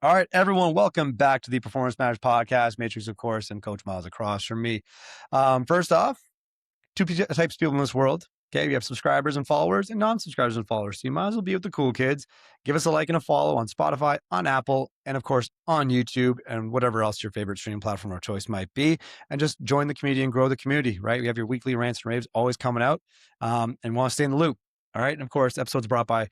All right, everyone, welcome back to the Performance Matters podcast. Matrixx, of course, and Coach Myles across from me. First off, two types of people in this world. Okay, we have subscribers and followers and non-subscribers and followers. So you might as well be with the cool kids. Give us a like and a follow on Spotify, on Apple, and of course on YouTube and whatever else your favorite streaming platform or choice might be. And just join the community and grow the community, right? We have your weekly rants and raves always coming out and want to stay in the loop. All right. And of course, episodes brought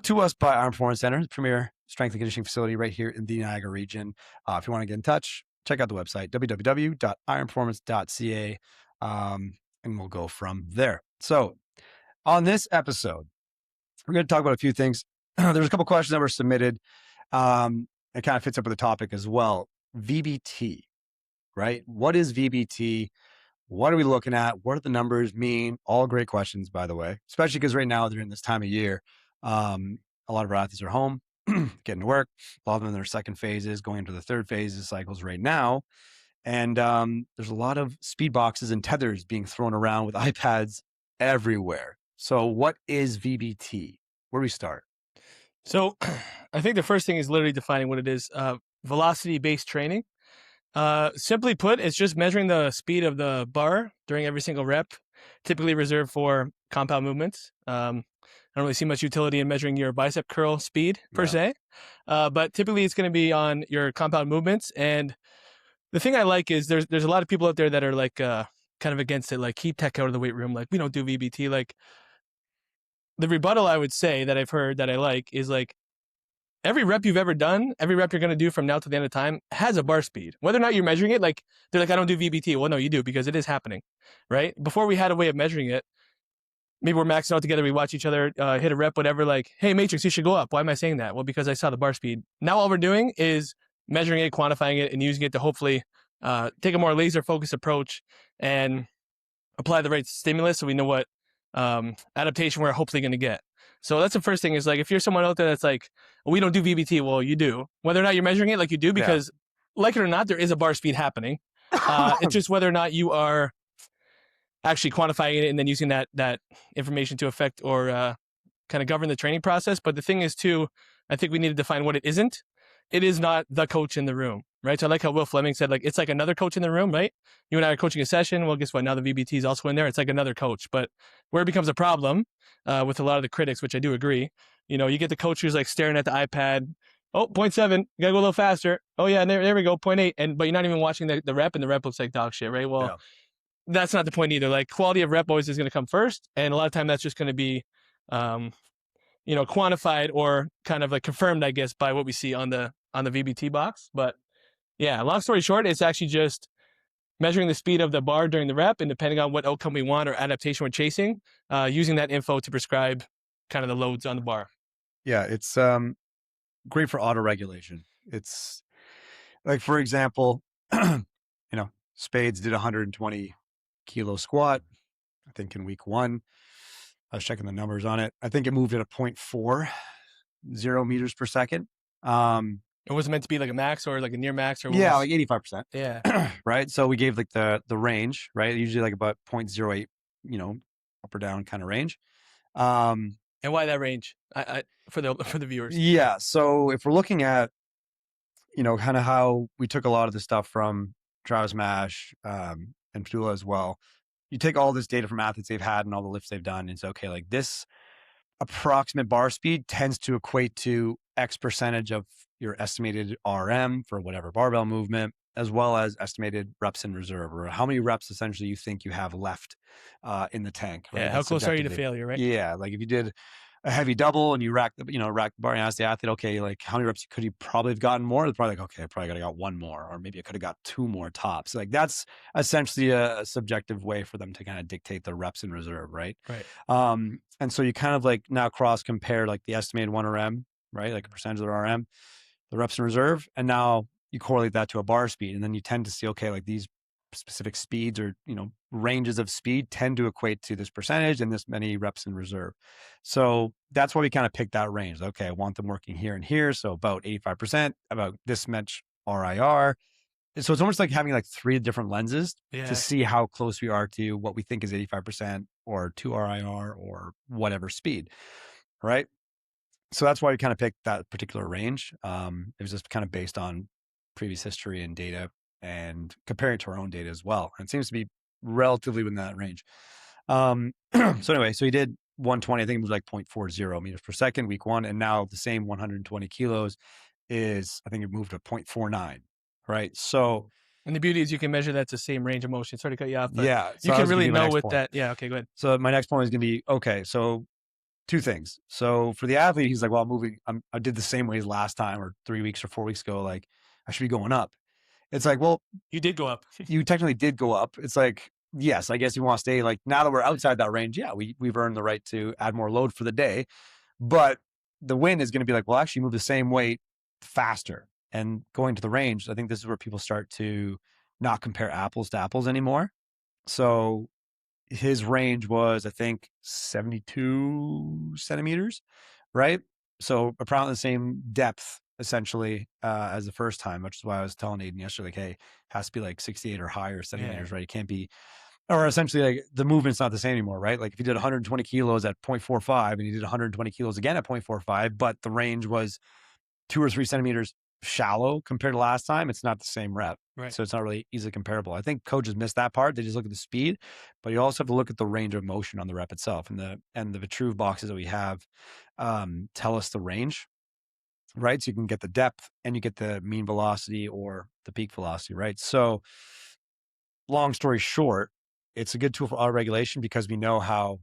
to us by Iron Performance Center, the premier strength and conditioning facility right here in the Niagara region. If you want to get in touch, check out the website, www.ironperformance.ca. And we'll go from there. So on this episode, we're going to talk about a few things. There's a couple questions that were submitted. It kind of fits up with the topic as well. VBT, right? What is VBT? What are we looking at? What do the numbers mean? All great questions, by the way, especially because right now during this time of year, a lot of our athletes are home, getting to work. A lot of them in their second phases, going into the third phases cycles right now. And there's a lot of speed boxes and tethers being thrown around with iPads everywhere. So what is VBT? Where do we start? So I think the first thing is literally defining what it is. Velocity-based training. Simply put, it's just measuring the speed of the bar during every single rep, typically reserved for compound movements. I don't really see much utility in measuring your bicep curl speed per se, but typically it's going to be on your compound movements. And the thing I like is there's a lot of people out there that are like kind of against it, like keep tech out of the weight room, like we don't do VBT. Like the rebuttal I would say that I've heard that I like is like every rep you've ever done, every rep you're going to do from now to the end of time has a bar speed. Whether or not you're measuring it, like they're like, I don't do VBT. Well, no, you do because it is happening, right? Before we had a way of measuring it, maybe we're maxing out together. We watch each other hit a rep, whatever, like, hey, Matrixx, you should go up. Why am I saying that? Well, because I saw the bar speed. Now all we're doing is measuring it, quantifying it, and using it to hopefully take a more laser focused approach and apply the right stimulus so we know what adaptation we're hopefully going to get. So that's the first thing is like, if you're someone out there that's like, well, we don't do VBT. Well, you do. Whether or not you're measuring it, like you do, because like it or not, there is a bar speed happening. It's just whether or not you are actually quantifying it and then using that information to affect or kind of govern the training process. But the thing is too, I think we need to define what it isn't. It is not the coach in the room, right? So I like how Will Fleming said, like, it's like another coach in the room, right? You and I are coaching a session. Well, guess what? Now the VBT is also in there. It's like another coach. But where it becomes a problem with a lot of the critics, which I do agree, you get the coach who's like staring at the iPad. Oh, 0.7, you gotta go a little faster. Oh yeah, and there we go, 0.8. But you're not even watching the rep, and the rep looks like dog shit, right? Well, that's not the point either. Like quality of rep always is going to come first. And a lot of time that's just going to be, quantified or kind of like confirmed, I guess, by what we see on the VBT box. But yeah, long story short, it's actually just measuring the speed of the bar during the rep, and depending on what outcome we want or adaptation we're chasing, using that info to prescribe kind of the loads on the bar. Yeah, it's great for auto regulation. It's like, for example, Spades did 120 kilo squat, I think in week 1. I was checking the numbers on it. I think it moved at a 0.40 meters per second. It was meant to be like a max or like a near max or like 85%. Yeah. Right. So we gave like the range, right? Usually like about 0.08, up or down kind of range. And why that range? I for the viewers. Yeah. So if we're looking at, kind of how we took a lot of the stuff from Travis Mash and Padula as well. You take all this data from athletes they've had and all the lifts they've done, and it's okay, like this approximate bar speed tends to equate to X percentage of your estimated RM for whatever barbell movement, as well as estimated reps in reserve, or how many reps essentially you think you have left in the tank. Right? Yeah, how close are you to failure, right? Yeah, like if you did a heavy double and you rack the bar and ask the athlete, okay, like how many reps could you probably have gotten more? They're probably like, okay, I probably could have got 1 more, or maybe I could have got 2 more tops. Like that's essentially a subjective way for them to kind of dictate the reps in reserve, right? Right. And so you kind of like now cross compare like the estimated 1 RM, right? Like a percentage of the RM, the reps in reserve, and now you correlate that to a bar speed, and then you tend to see, okay, like these specific speeds or ranges of speed tend to equate to this percentage and this many reps in reserve. So that's why we kind of picked that range. Okay, I want them working here and here, so about 85%, about this much RIR. So it's almost like having like 3 different lenses to see how close we are to what we think is 85% or 2 RIR or whatever speed, right? So that's why we kind of picked that particular range. It was just kind of based on previous history and data and comparing to our own data as well. And it seems to be relatively within that range. So anyway, so he did 120, I think it was like 0.40 meters per second week one. And now the same 120 kilos is, I think it moved to 0.49, right? So, and the beauty is you can measure that's the same range of motion. Sorry to cut you off, but yeah, so you can really know with that. Yeah, okay, go ahead. So my next point is going to be, okay, so two things. So for the athlete, he's like, well, I'm moving, I did the same way as last time or 3 weeks or 4 weeks ago. Like I should be going up. It's like, well, you did go up. You technically did go up. It's like, yes, I guess you want to stay like now that we're outside that range. Yeah, we've earned the right to add more load for the day, but the win is going to be like, well, actually move the same weight faster and going to the range. I think this is where people start to not compare apples to apples anymore. So his range was, I think, 72 centimeters, right? So around the same depth essentially as the first time, which is why I was telling Aiden yesterday, like, hey, it has to be like 68 or higher centimeters, right? It can't be, or essentially like the movement's not the same anymore, right? Like if you did 120 kilos at 0.45 and you did 120 kilos again at 0.45, but the range was 2 or 3 centimeters shallow compared to last time, it's not the same rep. Right. So it's not really easily comparable. I think coaches miss that part. They just look at the speed, but you also have to look at the range of motion on the rep itself. And the Vitruve boxes that we have tell us the range, right? So you can get the depth and you get the mean velocity or the peak velocity, right? So long story short, it's a good tool for auto regulation because we know how,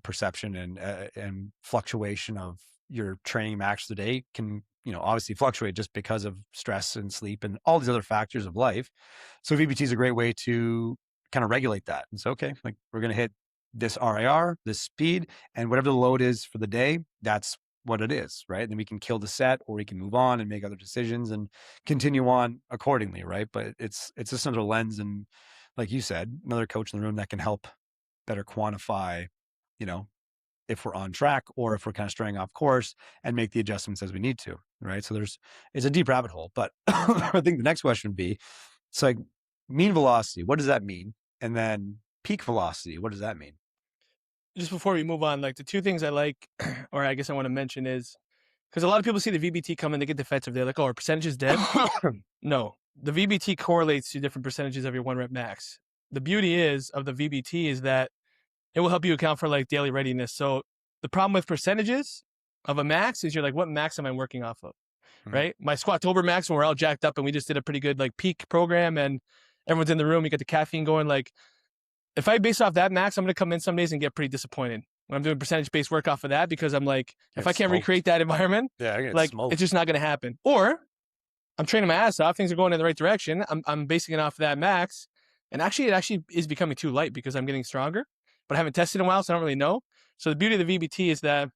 perception and fluctuation of your training max of the day can, obviously fluctuate just because of stress and sleep and all these other factors of life. So VBT is a great way to kind of regulate that. And so, okay, like we're going to hit this RIR, this speed, and whatever the load is for the day, that's what it is, right? And then we can kill the set or we can move on and make other decisions and continue on accordingly, right? But it's just another lens and like you said, another coach in the room that can help better quantify, if we're on track or if we're kind of straying off course and make the adjustments as we need to, right? So it's a deep rabbit hole, but I think the next question would be, it's like mean velocity, what does that mean? And then peak velocity, what does that mean? Just before we move on, like the two things I like, or I guess I want to mention is, because a lot of people see the VBT come and they get defensive. They're like, oh, are percentages dead? No, the VBT correlates to different percentages of your 1 rep max. The beauty of the VBT is that it will help you account for like daily readiness. So the problem with percentages of a max is you're like, what max am I working off of? Right? My Squattober max, when we're all jacked up and we just did a pretty good like peak program and everyone's in the room, you get the caffeine going. Like if I base off that max, I'm going to come in some days and get pretty disappointed when I'm doing percentage-based work off of that, because I'm like, if I can't recreate that environment, like it's just not going to happen. Or I'm training my ass off, things are going in the right direction. I'm basing it off of that max. And actually, it is becoming too light because I'm getting stronger, but I haven't tested in a while, so I don't really know. So the beauty of the VBT is that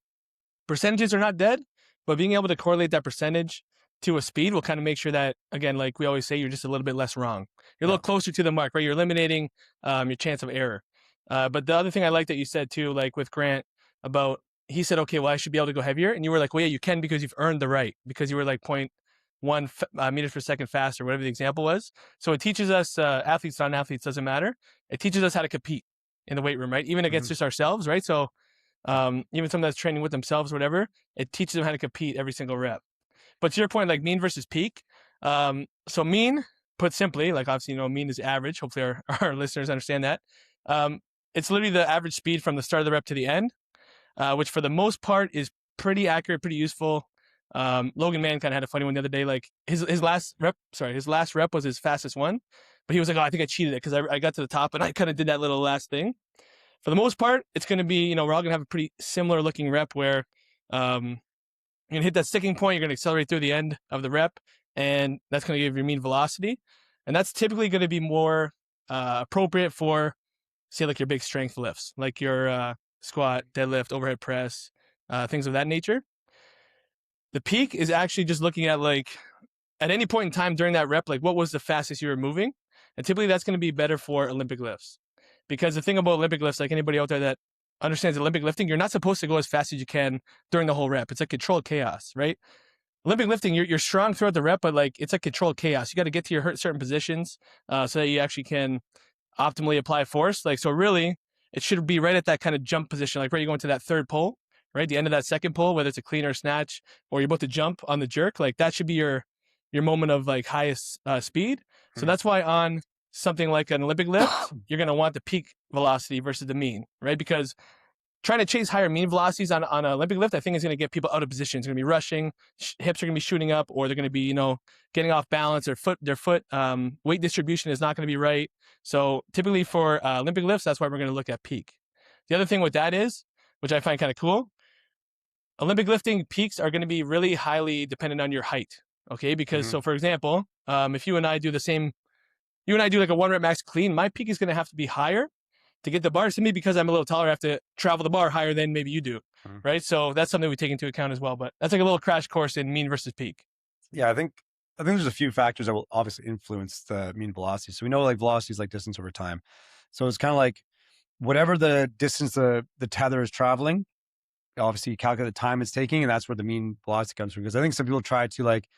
percentages are not dead, but being able to correlate that percentage to a speed will kind of make sure that, again, like we always say, you're just a little bit less wrong. You're a little closer to the mark, right? You're eliminating your chance of error. But the other thing I like that you said too, like with Grant about, he said, okay, well, I should be able to go heavier. And you were like, well, yeah, you can because you've earned the right, because you were like 0.1 meters per second faster, whatever the example was. So it teaches us, athletes, non-athletes, doesn't matter. It teaches us how to compete in the weight room, right? Even against just ourselves, right? So even someone that's training with themselves, or whatever, it teaches them how to compete every single rep. But to your point, like mean versus peak. So mean, put simply, like obviously, mean is average. Hopefully our listeners understand that. It's literally the average speed from the start of the rep to the end, which for the most part is pretty accurate, pretty useful. Logan Mann kind of had a funny one the other day. Like his last rep was his fastest one, but he was like, oh, I think I cheated it because I got to the top and I kind of did that little last thing. For the most part, it's going to be, we're all going to have a pretty similar looking rep where you're going to hit that sticking point. You're going to accelerate through the end of the rep, and that's going to give your mean velocity. And that's typically going to be more appropriate for, say, like your big strength lifts, like your squat, deadlift, overhead press, things of that nature. The peak is actually just looking at like at any point in time during that rep, like what was the fastest you were moving? And typically that's going to be better for Olympic lifts. Because the thing about Olympic lifts, like anybody out there that understands Olympic lifting, you're not supposed to go as fast as you can during the whole rep. It's like controlled chaos, right? Olympic lifting, you're strong throughout the rep, but like it's like controlled chaos. You got to get to your certain positions so that you actually can optimally apply force. Like, so really, it should be right at that kind of jump position, like where you go into that third pull. right? The end of that second pull, whether it's a clean or snatch, or you're about to jump on the jerk, like that should be your moment of like highest speed. So that's why on something like an Olympic lift, you're going to want the peak velocity versus the mean, right? Because trying to chase higher mean velocities on an Olympic lift, I think is going to get people out of position. It's going to be rushing, hips are going to be shooting up, or they're going to be, getting off balance. Their foot weight distribution is not going to be right. So typically for Olympic lifts, that's why we're going to look at peak. The other thing with that is, which I find kind of cool, Olympic lifting peaks are going to be really highly dependent on your height. Okay, because so for example, if you and I do like a 1 rep max clean, my peak is going to have to be higher to get the bar. To me, because I'm a little taller, I have to travel the bar higher than maybe you do, right? So that's something we take into account as well. But that's like a little crash course in mean versus peak. Yeah, I think there's a few factors that will obviously influence the mean velocity. So we know like velocity is like distance over time. So it's kind of like whatever the distance the tether is traveling, obviously you calculate the time it's taking, and that's where the mean velocity comes from. Because I think some people try to like,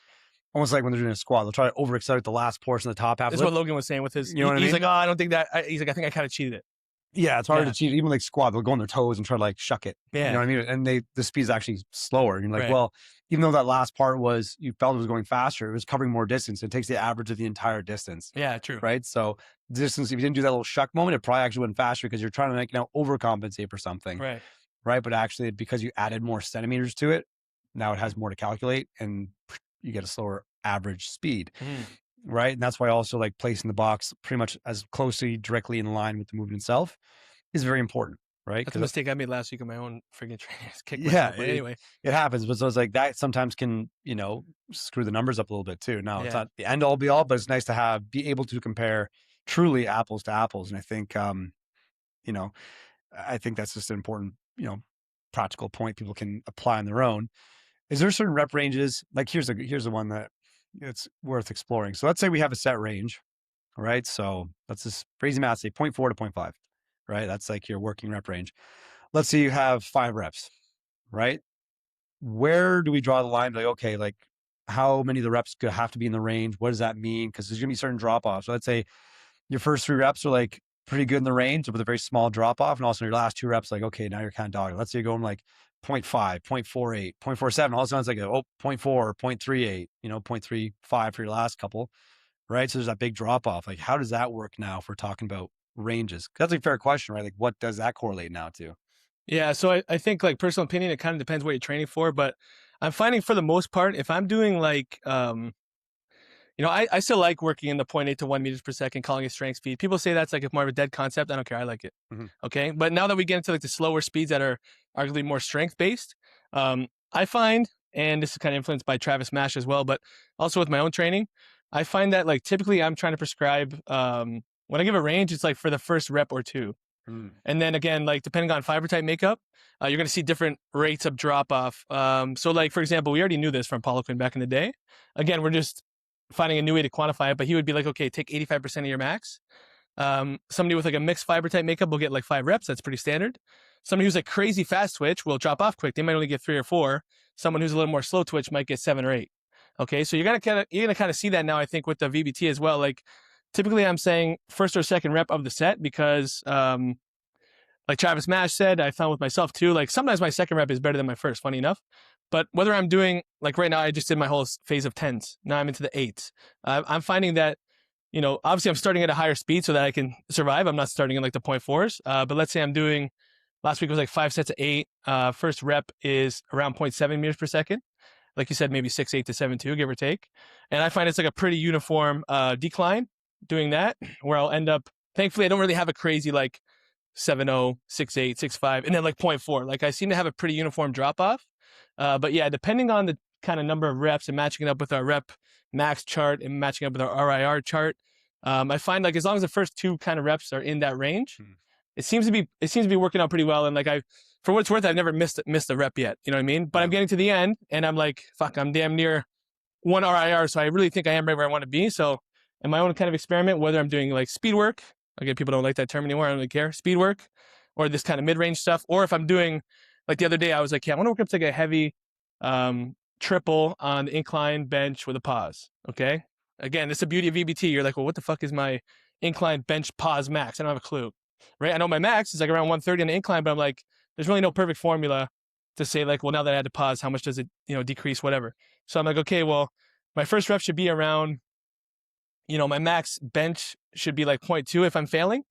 almost like when they're doing a squat, they'll try to overaccelerate the last portion of the top half. That's what Logan was saying with his. You know what I mean? He's like, oh, I don't think that. He's like, I think I kind of cheated it. Yeah, it's harder to cheat. Even like squat, they'll go on their toes and try to like shuck it. Yeah. You know what I mean? And the speed is actually slower. And you're like, Right. well, even though that last part was, you felt it was going faster, it was covering more distance. It takes the average of the entire distance. Yeah, true. Right? So distance, if you didn't do that little shuck moment, it probably actually went faster because you're trying to like overcompensate for something. Right. Right. But actually, because you added more centimeters to it, now it has more to calculate and you get a slower average speed. Right. And that's why also like placing the box pretty much as closely directly in line with the movement itself is very important. Right. That's a mistake I made last week on my own freaking training. Yeah. But anyway, it happens. But so it's like that sometimes can, screw the numbers up a little bit too. Now it's not the end all be all, but it's nice to be able to compare truly apples to apples. And I think, I think that's just an important, practical point people can apply on their own. Is there certain rep ranges? Like here's the one that it's worth exploring. So let's say we have a set range, right? So let's just crazy math, say 0.4 to 0.5, right? That's like your working rep range. Let's say you have 5 reps, right? Where do we draw the line? Like, okay, like how many of the reps could have to be in the range? What does that mean? Because there's gonna be certain drop offs. So let's say your first 3 reps are like pretty good in the range with a very small drop off. And also your last 2 reps, like, okay, now you're kind of dogging. Let's say you're going like 0.5, 0.48, 0.47. All of a sudden it's like, 0.4, 0.38, 0.35 for your last couple, right? So there's that big drop off. Like, how does that work now if we're talking about ranges? That's a fair question, right? Like, what does that correlate now to? Yeah. So I think like personal opinion, it kind of depends what you're training for, but I'm finding for the most part, if I'm doing like, I still like working in the 0.8 to 1 meters per second, calling it strength speed. People say that's like more of a dead concept. I don't care. I like it. Okay. But now that we get into like the slower speeds that are arguably more strength based, I find, and this is kind of influenced by Travis Mash as well, but also with my own training, I find that like typically I'm trying to prescribe, when I give a range, it's like for the first rep or 2. And then again, like depending on fiber type makeup, you're going to see different rates of drop off. So like, for example, we already knew this from Paulo Quinn back in the day. Again, we're just finding a new way to quantify it, but he would be like, okay, take 85% of your max. Somebody with like a mixed fiber type makeup will get like 5 reps. That's pretty standard. Somebody who's like crazy fast twitch will drop off quick. They might only get 3 or 4. Someone who's a little more slow twitch might get 7 or 8. Okay. So you're going to kind of see that now, I think, with the VBT as well. Like typically I'm saying first or second rep of the set because, like Travis Mash said, I found with myself too, like sometimes my second rep is better than my first, funny enough. But whether I'm doing, like right now, I just did my whole phase of 10s. Now I'm into the 8s. I'm finding that, obviously I'm starting at a higher speed so that I can survive. I'm not starting in like the 0.4s. But let's say I'm doing, last week was like 5 sets of 8. First rep is around 0.7 meters per second. Like you said, maybe 6.8 to 7.2, give or take. And I find it's like a pretty uniform decline doing that, where I'll end up, thankfully, I don't really have a crazy like 7.0, 6.8, 6.5, and then like 0.4. Like I seem to have a pretty uniform drop off. But yeah, depending on the kind of number of reps and matching it up with our rep max chart and matching up with our RIR chart, I find like as long as the first 2 kind of reps are in that range, it seems to be working out pretty well. And like for what it's worth, I've never missed a rep yet. You know what I mean? But I'm getting to the end and I'm like, fuck, I'm damn near 1 RIR. So I really think I am right where I want to be. So in my own kind of experiment, whether I'm doing like speed work, again, people don't like that term anymore. I don't really care. Speed work or this kind of mid-range stuff. Or if I'm doing, like the other day, I was like, yeah, I want to work up to like a heavy triple on the incline bench with a pause. Okay. Again, this is the beauty of VBT. You're like, well, what the fuck is my incline bench pause max? I don't have a clue. Right. I know my max is like around 130 on the incline, but I'm like, there's really no perfect formula. to say like, well, now that I had to pause, how much does it, decrease, whatever. So I'm like, okay, well, my first rep should be around, my max bench should be like 0.2 if I'm failing,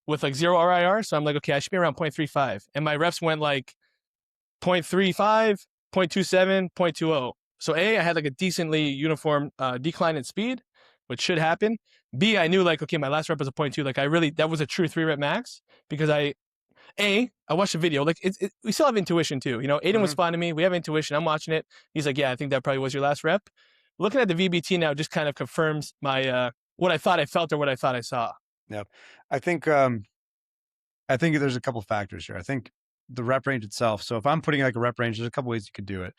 with like 0 RIR. So I'm like, okay, I should be around 0.35. And my reps went like 0.35, 0.27, 0.20. So A, I had like a decently uniform decline in speed, which should happen. B, I knew like, okay, my last rep was a 0.2. Like that was a true 3-rep max because I watched a video. Like we still have intuition too. Aiden was spotting me. We have intuition. I'm watching it. He's like, yeah, I think that probably was your last rep. Looking at the VBT now just kind of confirms my what I thought I felt or what I thought I saw. Yep. I think there's a couple factors here. I think the rep range itself. So if I'm putting like a rep range, there's a couple ways you could do it.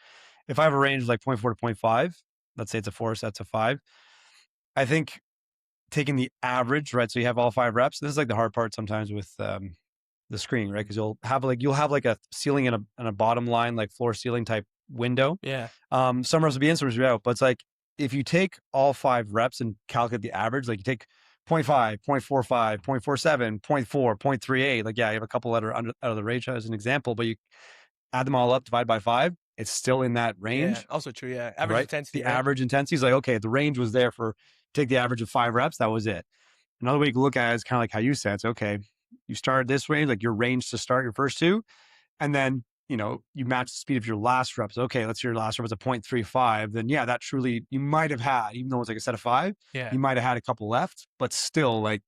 If I have a range of like 0.4 to 0.5, let's say it's a 4 sets of 5, I think taking the average, right? So you have all 5 reps. This is like the hard part sometimes with the screen, right? Because you'll have like a ceiling and a bottom line, like floor ceiling type window. Yeah. Some reps will be in, some reps will be out. But it's like if you take all 5 reps and calculate the average, like you take 0.5, 0.45, 0.47, 0.4, 0.38. Like, yeah, you have a couple that are out of the range as an example, but you add them all up, divide by 5, it's still in that range. Yeah, also true. Yeah. Average right? intensity. The average intensity is like, okay, the range was there for take the average of 5 reps. That was it. Another way you can look at it is kind of like how you said, it's okay, you started this way, like your range to start your first 2. And then, you match the speed of your last reps. Okay, let's say your last rep was a 0.35. Then yeah, that truly, you might have had, even though it's like a set of 5, you might have had a couple left, but still like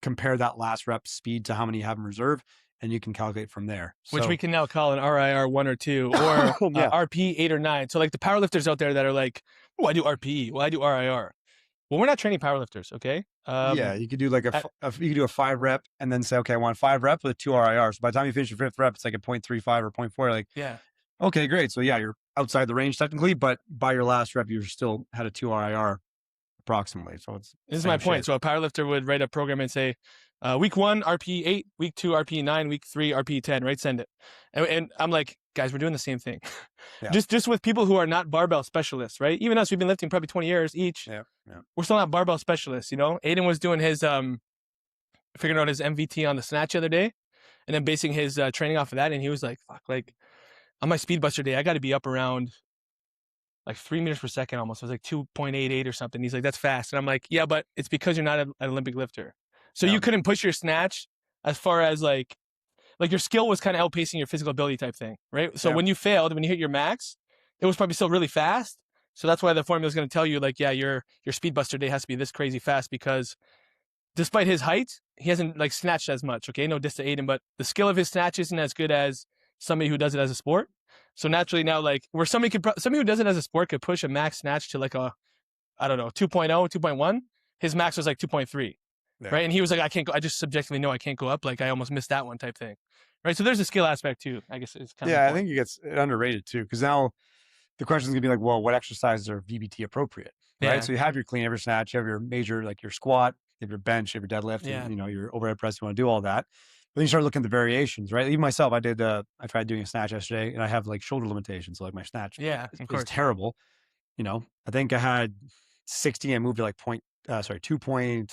compare that last rep speed to how many you have in reserve and you can calculate from there. Which we can now call an RIR 1 or 2 or RP 8 or 9. So like the powerlifters out there that are like, oh, I do RPE. Well, I do RIR. Well, we're not training powerlifters, okay? Yeah, you could do like you could do a 5 rep and then say, okay, I want 5 reps with 2 RIR. So by the time you finish your 5th rep, it's like a 0.35 or 0.4. Like, yeah, okay, great. So yeah, you're outside the range technically, but by your last rep, you still had a 2 RIR approximately. So this is my point. So a powerlifter would write a program and say, week 1 RP 8, week 2 RP 9, week 3 RP 10, right? Send it. And I'm like, guys, we're doing the same thing. Yeah. Just with people who are not barbell specialists, right? Even us, we've been lifting probably 20 years each. Yeah. We're still not barbell specialists, Aiden was doing his figuring out his MVT on the snatch the other day and then basing his training off of that. And he was like, fuck, like on my speedbuster day, I got to be up around like 3 meters per second almost. It was like 2.88 or something. He's like, that's fast. And I'm like, yeah, but it's because you're not an Olympic lifter. So you couldn't push your snatch as far as like your skill was kind of outpacing your physical ability type thing, right? So when you failed, when you hit your max, it was probably still really fast. So that's why the formula is going to tell you like, yeah, your speedbuster day has to be this crazy fast because despite his height, he hasn't like snatched as much. Okay, no diss to Aiden, but the skill of his snatch isn't as good as somebody who does it as a sport. So naturally now, like where somebody who does it as a sport could push a max snatch to like a, I don't know, 2.0, 2.1. His max was like 2.3. Yeah. Right. And he was like, I can't go. I just subjectively know I can't go up. Like I almost missed that one type thing. Right. So there's a skill aspect too, I guess. It's kind of I think it gets underrated too. Cause now the question is gonna be like, well, what exercises are VBT appropriate? Right. Yeah. So you have your clean, your snatch, you have your major, like your squat, you have your bench, you have your deadlift, and, your overhead press, you want to do all that. But then you start looking at the variations, right? Even myself, I tried doing a snatch yesterday and I have like shoulder limitations. So like my snatch is terrible. I think I had 60 and moved to like 2.2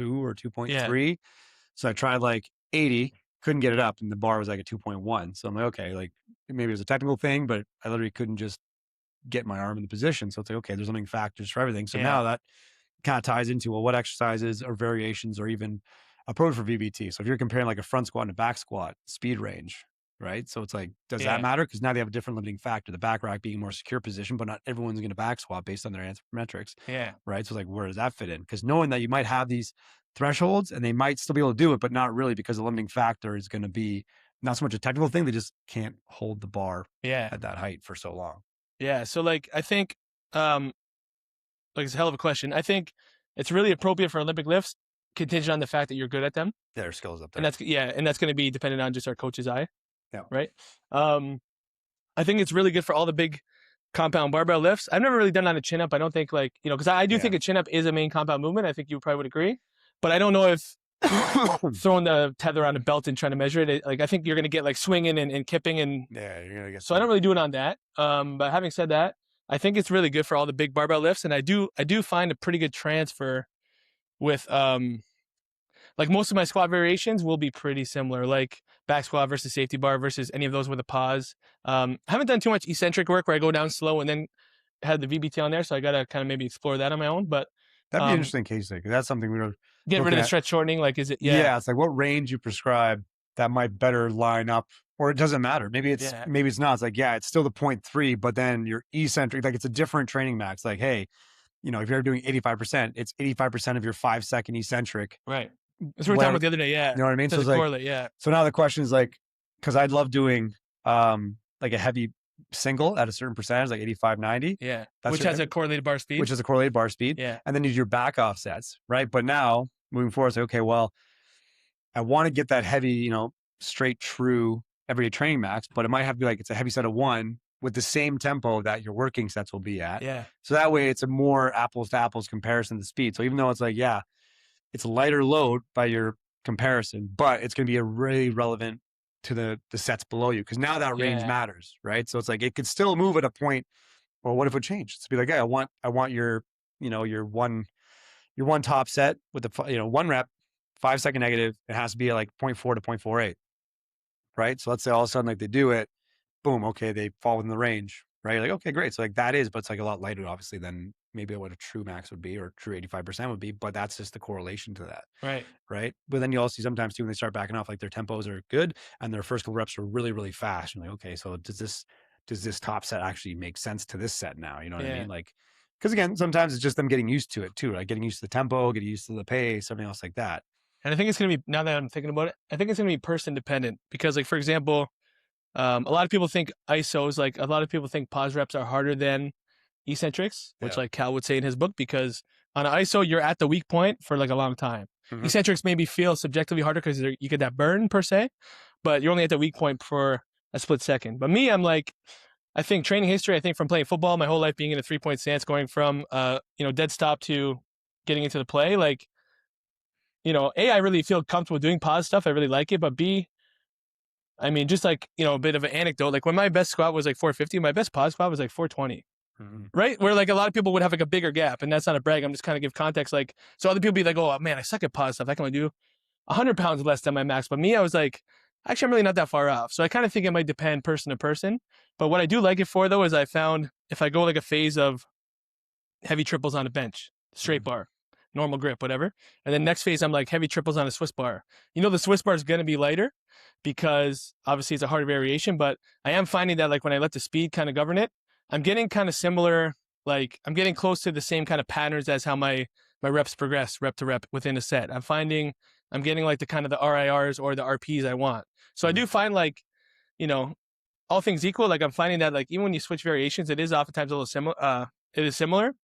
or 2.3. So I tried like 80, couldn't get it up, and the bar was like a 2.1. So I'm like, okay, like maybe it was a technical thing, but I literally couldn't just get my arm in the position. So it's like, okay, there's limiting factors for everything. So now that kind of ties into, well, what exercises or variations or even approach for VBT. So if you're comparing like a front squat and a back squat, speed range, right? So it's like, does that matter? Because now they have a different limiting factor, the back rack being a more secure position, but not everyone's going to back squat based on their anthropometrics. Yeah. Right. So it's like, where does that fit in? Because knowing that you might have these thresholds and they might still be able to do it, but not really, because the limiting factor is going to be not so much a technical thing. They just can't hold the bar at that height for so long. Yeah. So like, I think, like it's a hell of a question. I think it's really appropriate for Olympic lifts contingent on the fact that you're good at them. Yeah, their skills up there. And that's going to be dependent on just our coach's eye. Yeah. Right. I think it's really good for all the big compound barbell lifts. I've never really done on a chin up. I don't think because I do think a chin up is a main compound movement. I think you probably would agree, but I don't know if throwing the tether on a belt and trying to measure it, like I think you're going to get like swinging and kipping and you're going to get. So I don't really do it on that. But having said that, I think it's really good for all the big barbell lifts, and I do find a pretty good transfer with like like most of my squat variations will be pretty similar, like back squat versus safety bar versus any of those with a pause. I haven't done too much eccentric work where I go down slow and then had the VBT on there, so I got to kind of maybe explore that on my own. But That'd be an interesting case study, 'cause that's something we were get rid looking of the at. stretch shortening. Like, is it? Yeah, Yeah, it's like what range you prescribe that might better line up, or it doesn't matter. yeah, Maybe it's not. It's like, yeah, it's still the 0.3, but then your eccentric, like it's a different training max. Like, hey, if you're doing 85%, it's 85% of your 5-second eccentric. right. That's what we were talking Whatever, about the other day. Yeah, you know what I mean? So does it's it like, correlate? Yeah, so now the question is like, because I'd love doing like a heavy single at a certain percentage, like 85, 90. yeah. That's Which has a correlated bar speed. which is a correlated bar speed. Yeah, And then you do your back offsets, right? But now moving forward, it's like, okay, well, I want to get that heavy, straight true everyday training max, but it might have to be like it's a heavy set of 1 with the same tempo that your working sets will be at. yeah, So that way it's a more apples to apples comparison to speed. So even though it's like, yeah, it's a lighter load by your comparison, but it's going to be a really relevant to the sets below you, because now that range yeah. matters, right? So it's like it could still move at a point. Well, what if it changed? It's be like, hey, I want your, your one top set with the, 1 rep, 5-second negative. It has to be like 0.4 to 0.48, right? So let's say all of a sudden, like they do it, boom, okay, they fall within the range, right? You're like, okay, great. So like that is, but it's like a lot lighter, obviously, than maybe what a true max would be or true 85% would be, but that's just the correlation to that, Right. right? But then you also see sometimes too, when they start backing off, like their tempos are good and their first couple reps are really, really fast. You're like, okay, so does this top set actually make sense to this set now? You know what I Yeah. mean? Like, because again, sometimes it's just them getting used to it too, right? Getting used to the tempo, getting used to the pace, something else like that. And I think it's going to be, now that I'm thinking about it, I think it's going to be person dependent because, like, for example, a lot of people think ISOs, like a lot of people think pause reps are harder than eccentrics, which Yeah. like Cal would say in his book, because on an ISO, you're at the weak point for like a long time. Mhm. Eccentrics maybe feel subjectively harder because you get that burn per se, but you're only at the weak point for a split second. But me, I'm like, I think training history, I think from playing football my whole life, being in a 3-point stance, going from, dead stop to getting into the play, like, A, I really feel comfortable doing pause stuff. I really like it. But B, I mean, just like, a bit of an anecdote, like when my best squat was like 450, my best pause squat was like 420. Mhm. Right? Where like a lot of people would have like a bigger gap, and that's not a brag. I'm just kind of give context. Like, so other people be like, oh man, I suck at pause stuff. I can only do 100 pounds less than my max. But me, I was like, actually, I'm really not that far off. So I kind of think it might depend person to person. But what I do like it for though, is I found if I go like a phase of heavy triples on a bench, straight bar, normal grip, whatever. And then next phase, I'm like heavy triples on a Swiss bar. The Swiss bar is going to be lighter because obviously it's a harder variation, but I am finding that like when I let the speed kind of govern it, I'm getting kind of similar, like I'm getting close to the same kind of patterns as how my reps progress rep to rep within a set. I'm finding I'm getting like the kind of the RIRs or the RPs I want. So I do find like, all things equal, like I'm finding that like even when you switch variations, it is oftentimes a little similar. It is similar.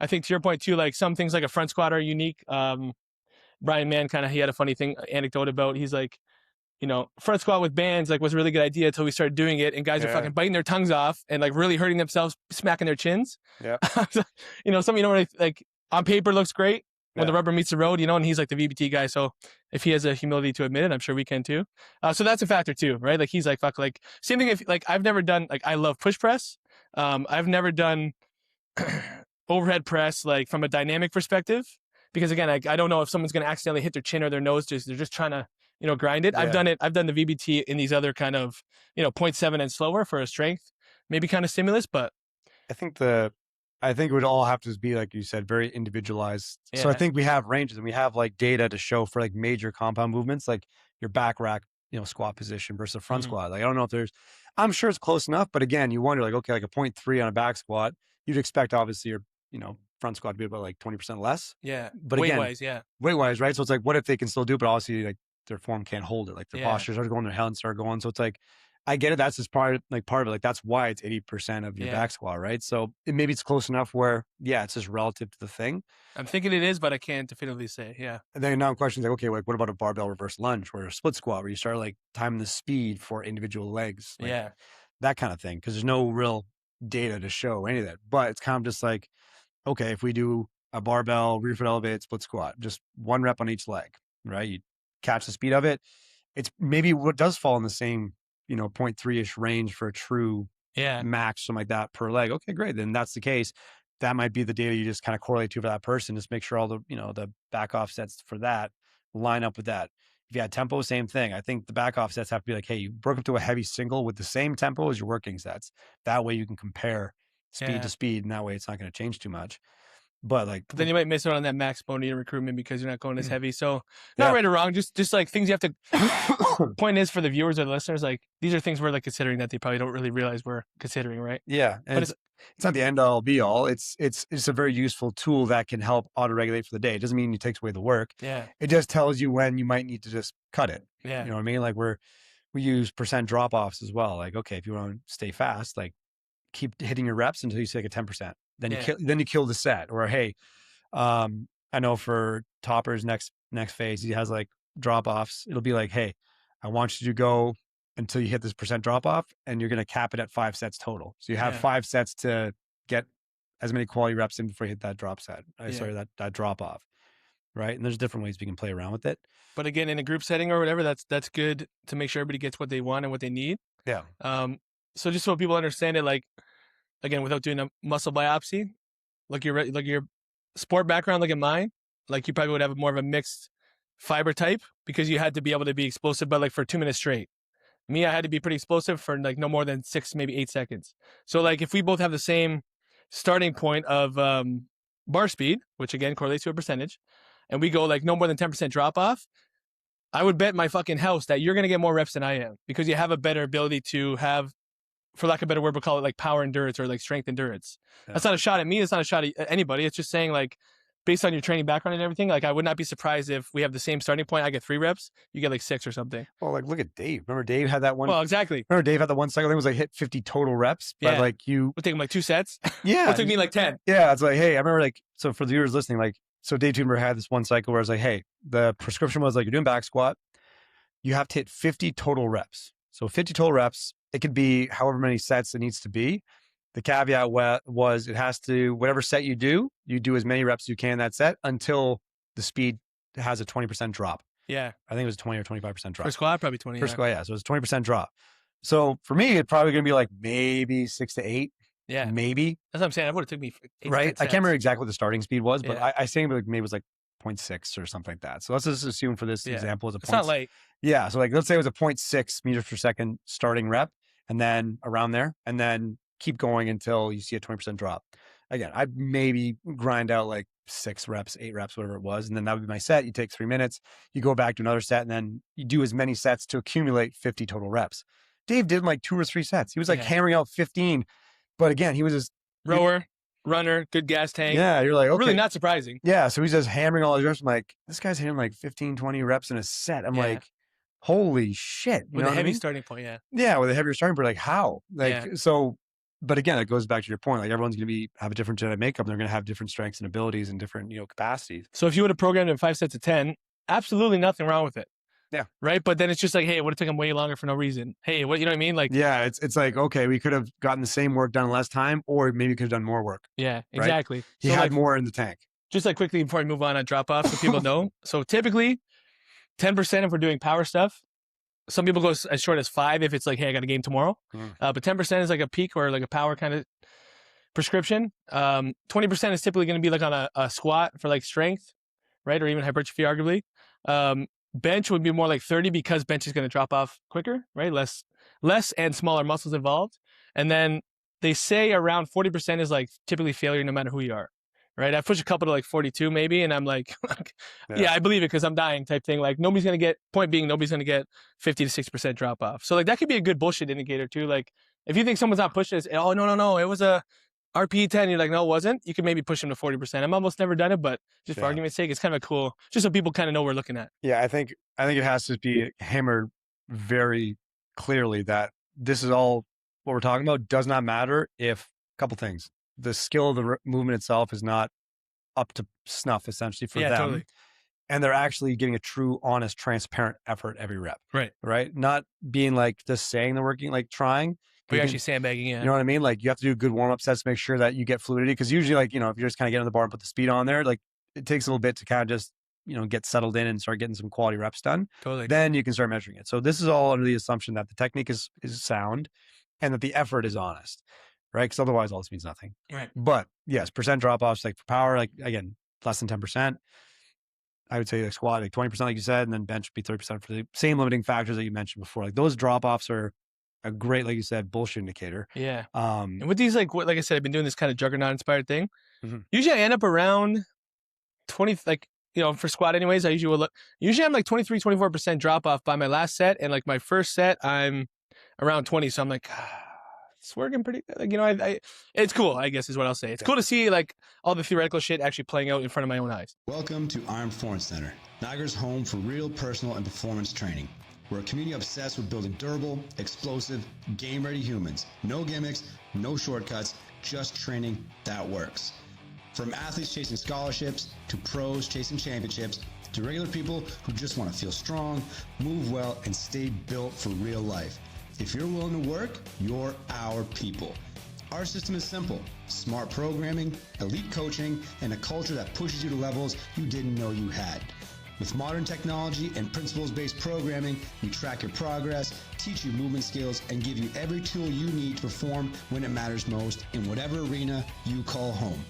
I think to your point too, like some things like a front squat are unique. Brian Mann he had a funny anecdote about, he's like, front squat with bands like was a really good idea until we started doing it and guys are fucking biting their tongues off and like really hurting themselves, smacking their chins. Yeah. Something you don't really like on paper looks great when the Yeah. rubber meets the road, and he's like the VBT guy. So if he has a humility to admit it, I'm sure we can too. So that's a factor too, right? Like he's like, fuck, like same thing. If like I've never done, like I love push press. I've never done overhead press, like from a dynamic perspective, because again, I don't know if someone's going to accidentally hit their chin or their nose. They're just trying to, grind it. Yeah. I've done it. I've done the VBT in these other kind of, 0.7 and slower for a strength, maybe kind of stimulus, but I think it would all have to be, like you said, very individualized. So I Yeah. think we have ranges and we have like data to show for like major compound movements, like your back rack, squat position versus a front Mhm. squat. Like, I don't know if I'm sure it's close enough, but again, you wonder like, okay, like a 0.3 on a back squat, you'd expect obviously your, front squat to be about like 20% less. yeah, But weight again, wise, yeah, weight wise, right? So it's like, what if they can still do it, but obviously like their form can't hold it, like their Yeah. posture starts going, their head start going. So it's like, I get it. That's just part of it. Like that's why it's 80% of your Yeah. back squat, right? So maybe it's close enough where, yeah, it's just relative to the thing. I'm thinking it is, but I can't definitively say. Yeah, And then now questions like, okay, like what about a barbell reverse lunge or a split squat where you start like timing the speed for individual legs, like yeah, that kind of thing. Because there's no real data to show any of that. But it's kind of just like, okay, if we do a barbell rear foot elevate split squat, just 1 rep on each leg, right? You catch the speed of it. It's maybe what does fall in the same, 0.3-ish range for a true yeah, max, something like that per leg. Okay, great. Then that's the case. That might be the data you just kind of correlate to for that person. Just make sure all the, the back offsets for that line up with that. If you had tempo, same thing. I think the back off sets have to be like, hey, you broke up to a heavy single with the same tempo as your working sets. That way you can compare speed to speed, and that way it's not going to change too much. But like, But then you might miss out on that max bony recruitment because you're not going as heavy. So not Yeah. right or wrong, just like things you have to. Point is for the viewers or the listeners, like these are things we're like considering that they probably don't really realize we're considering, right? yeah, and But it's not the end all be all. It's a very useful tool that can help auto regulate for the day. It doesn't mean it takes away the work. yeah, It just tells you when you might need to just cut it. yeah, You know what I mean? Like we use percent drop offs as well. Like, okay, if you want to stay fast, like keep hitting your reps until you see like a 10%. Then you kill the set. Or hey, I know for Topper's next phase, he has like drop offs. It'll be like, hey, I want you to go until you hit this percent drop off, and you're going to cap it at 5 sets total. So you have 5 sets to get as many quality reps in before you hit that drop set. Sorry, that drop off. Right. And there's different ways we can play around with it. But again, in a group setting or whatever, that's good to make sure everybody gets what they want and what they need. Yeah. So just so people understand it, like, again, without doing a muscle biopsy, like your sport background, like in mine, like you probably would have more of a mixed fiber type because you had to be able to be explosive, but like for 2 minutes straight. Me, I had to be pretty explosive for like no more than 6, maybe 8 seconds. So like if we both have the same starting point of bar speed, which again correlates to a percentage, and we go like no more than 10% drop off, I would bet my fucking house that you're going to get more reps than I am because you have a better ability to have, for lack of a better word, we'll call it like power endurance or like strength endurance. Yeah. That's not a shot at me. It's not a shot at anybody. It's just saying like, based on your training background and everything, like I would not be surprised if we have the same starting point. I get 3 reps, you get like 6 or something. Well, like look at Dave. Remember Dave had that one? Well, exactly. Remember Dave had the one cycle. I think it was like hit 50 total reps. But like it would take him like 2 sets. Yeah. It took me like 10. Yeah. It's like, hey, I remember like, so for the viewers listening, like, so Dave Tumber had this one cycle where I was like, hey, the prescription was like, you're doing back squat. You have to hit 50 total reps. So 50 total reps, it could be however many sets it needs to be. The caveat was it has to, whatever set you do as many reps as you can that set until the speed has a 20% drop. Yeah. I think it was 20 or 25% drop. For squat, probably 20. For squat, yeah. So it's 20% drop. So for me, it's probably going to be like maybe 6 to 8. Yeah. Maybe. That's what I'm saying. It would have took me 8 right. I can't remember exactly what the starting speed was, but yeah. I think like maybe it was like 0.6 or something like that. So let's just assume for this example, it's not light. Yeah. So like, let's say it was a 0.6 meters per second starting rep, and then around there, and then keep going until you see a 20% drop. Again, I'd maybe grind out like 6 reps, 8 reps, whatever it was. And then that would be my set. You take 3 minutes, you go back to another set, and then you do as many sets to accumulate 50 total reps. Dave did like 2 or 3 sets. He was like hammering out 15. But again, he was just rower, runner, good gas tank. Yeah. You're like, okay. Really not surprising. Yeah. So he's just hammering all his reps. I'm like, this guy's hitting like 15, 20 reps in a set. I'm like, holy shit. With a heavy starting point, Yeah, with a heavier starting point, like how? Like, so, but again, it goes back to your point. Like everyone's going to have a different genetic makeup. They're going to have different strengths and abilities and different, capacities. So if you would have programmed in 5 sets of 10, absolutely nothing wrong with it. Yeah. Right. But then it's just like, hey, it would have taken way longer for no reason. Hey, what, you know what I mean? Like, yeah, it's like, okay, we could have gotten the same work done in less time, or maybe we could have done more work. Yeah, exactly. Right? He had more in the tank. Just like quickly before I move on drop off so people know. So typically 10% if we're doing power stuff. Some people go as short as 5 if it's like, hey, I got a game tomorrow. But 10% is like a peak or like a power kind of prescription. 20% is typically going to be like on a squat for like strength, right? Or even hypertrophy, arguably. Bench would be more like 30 because bench is going to drop off quicker, right? Less and smaller muscles involved. And then they say around 40% is like typically failure no matter who you are, right? I push a couple to like 42 maybe, and I'm like, yeah, I believe it because I'm dying type thing. Like nobody's going to get 50 to 60% drop off. So like that could be a good bullshit indicator too. Like if you think someone's not pushing this, oh, no, it was a RPE 10, you're like, no, it wasn't. You can maybe push them to 40%. I'm almost never done it, but just for argument's sake, it's kind of cool, just so people kind of know what we're looking at. Yeah, I think it has to be hammered very clearly that this is all what we're talking about. Does not matter if a couple things. The skill of the movement itself is not up to snuff, essentially, for them. Totally. And they're actually giving a true, honest, transparent effort every rep. Right. Not being like just saying they're working, like trying. But you're actually sandbagging, You know what I mean? Like you have to do good warm-up sets to make sure that you get fluidity. Because usually, like, if you're just kind of getting on the bar and put the speed on there, like it takes a little bit to kind of just, get settled in and start getting some quality reps done. Totally. Then you can start measuring it. So this is all under the assumption that the technique is sound and that the effort is honest, right? Because otherwise all this means nothing. Right. But yes, percent drop-offs, like for power, like again, less than 10%. I would say like squat, like 20%, like you said, and then bench would be 30% for the same limiting factors that you mentioned before. Like those drop-offs are a great, like you said, bullshit indicator. Yeah. And with these, like I said, I've been doing this kind of juggernaut inspired thing. Mhm. Usually I end up around 20, like, for squat anyways, I usually will look, usually I'm like 23, 24% drop off by my last set. And like my first set, I'm around 20. So I'm like, it's working pretty good. Like, it's cool, I guess is what I'll say. It's cool to see like all the theoretical shit actually playing out in front of my own eyes. Welcome to Iron Performance Center, Niagara's home for real personal and performance training. We're a community obsessed with building durable, explosive, game-ready humans. No gimmicks, no shortcuts, just training that works. From athletes chasing scholarships, to pros chasing championships, to regular people who just want to feel strong, move well, and stay built for real life. If you're willing to work, you're our people. Our system is simple: smart programming, elite coaching, and a culture that pushes you to levels you didn't know you had. With modern technology and principles-based programming, we track your progress, teach you movement skills, and give you every tool you need to perform when it matters most in whatever arena you call home.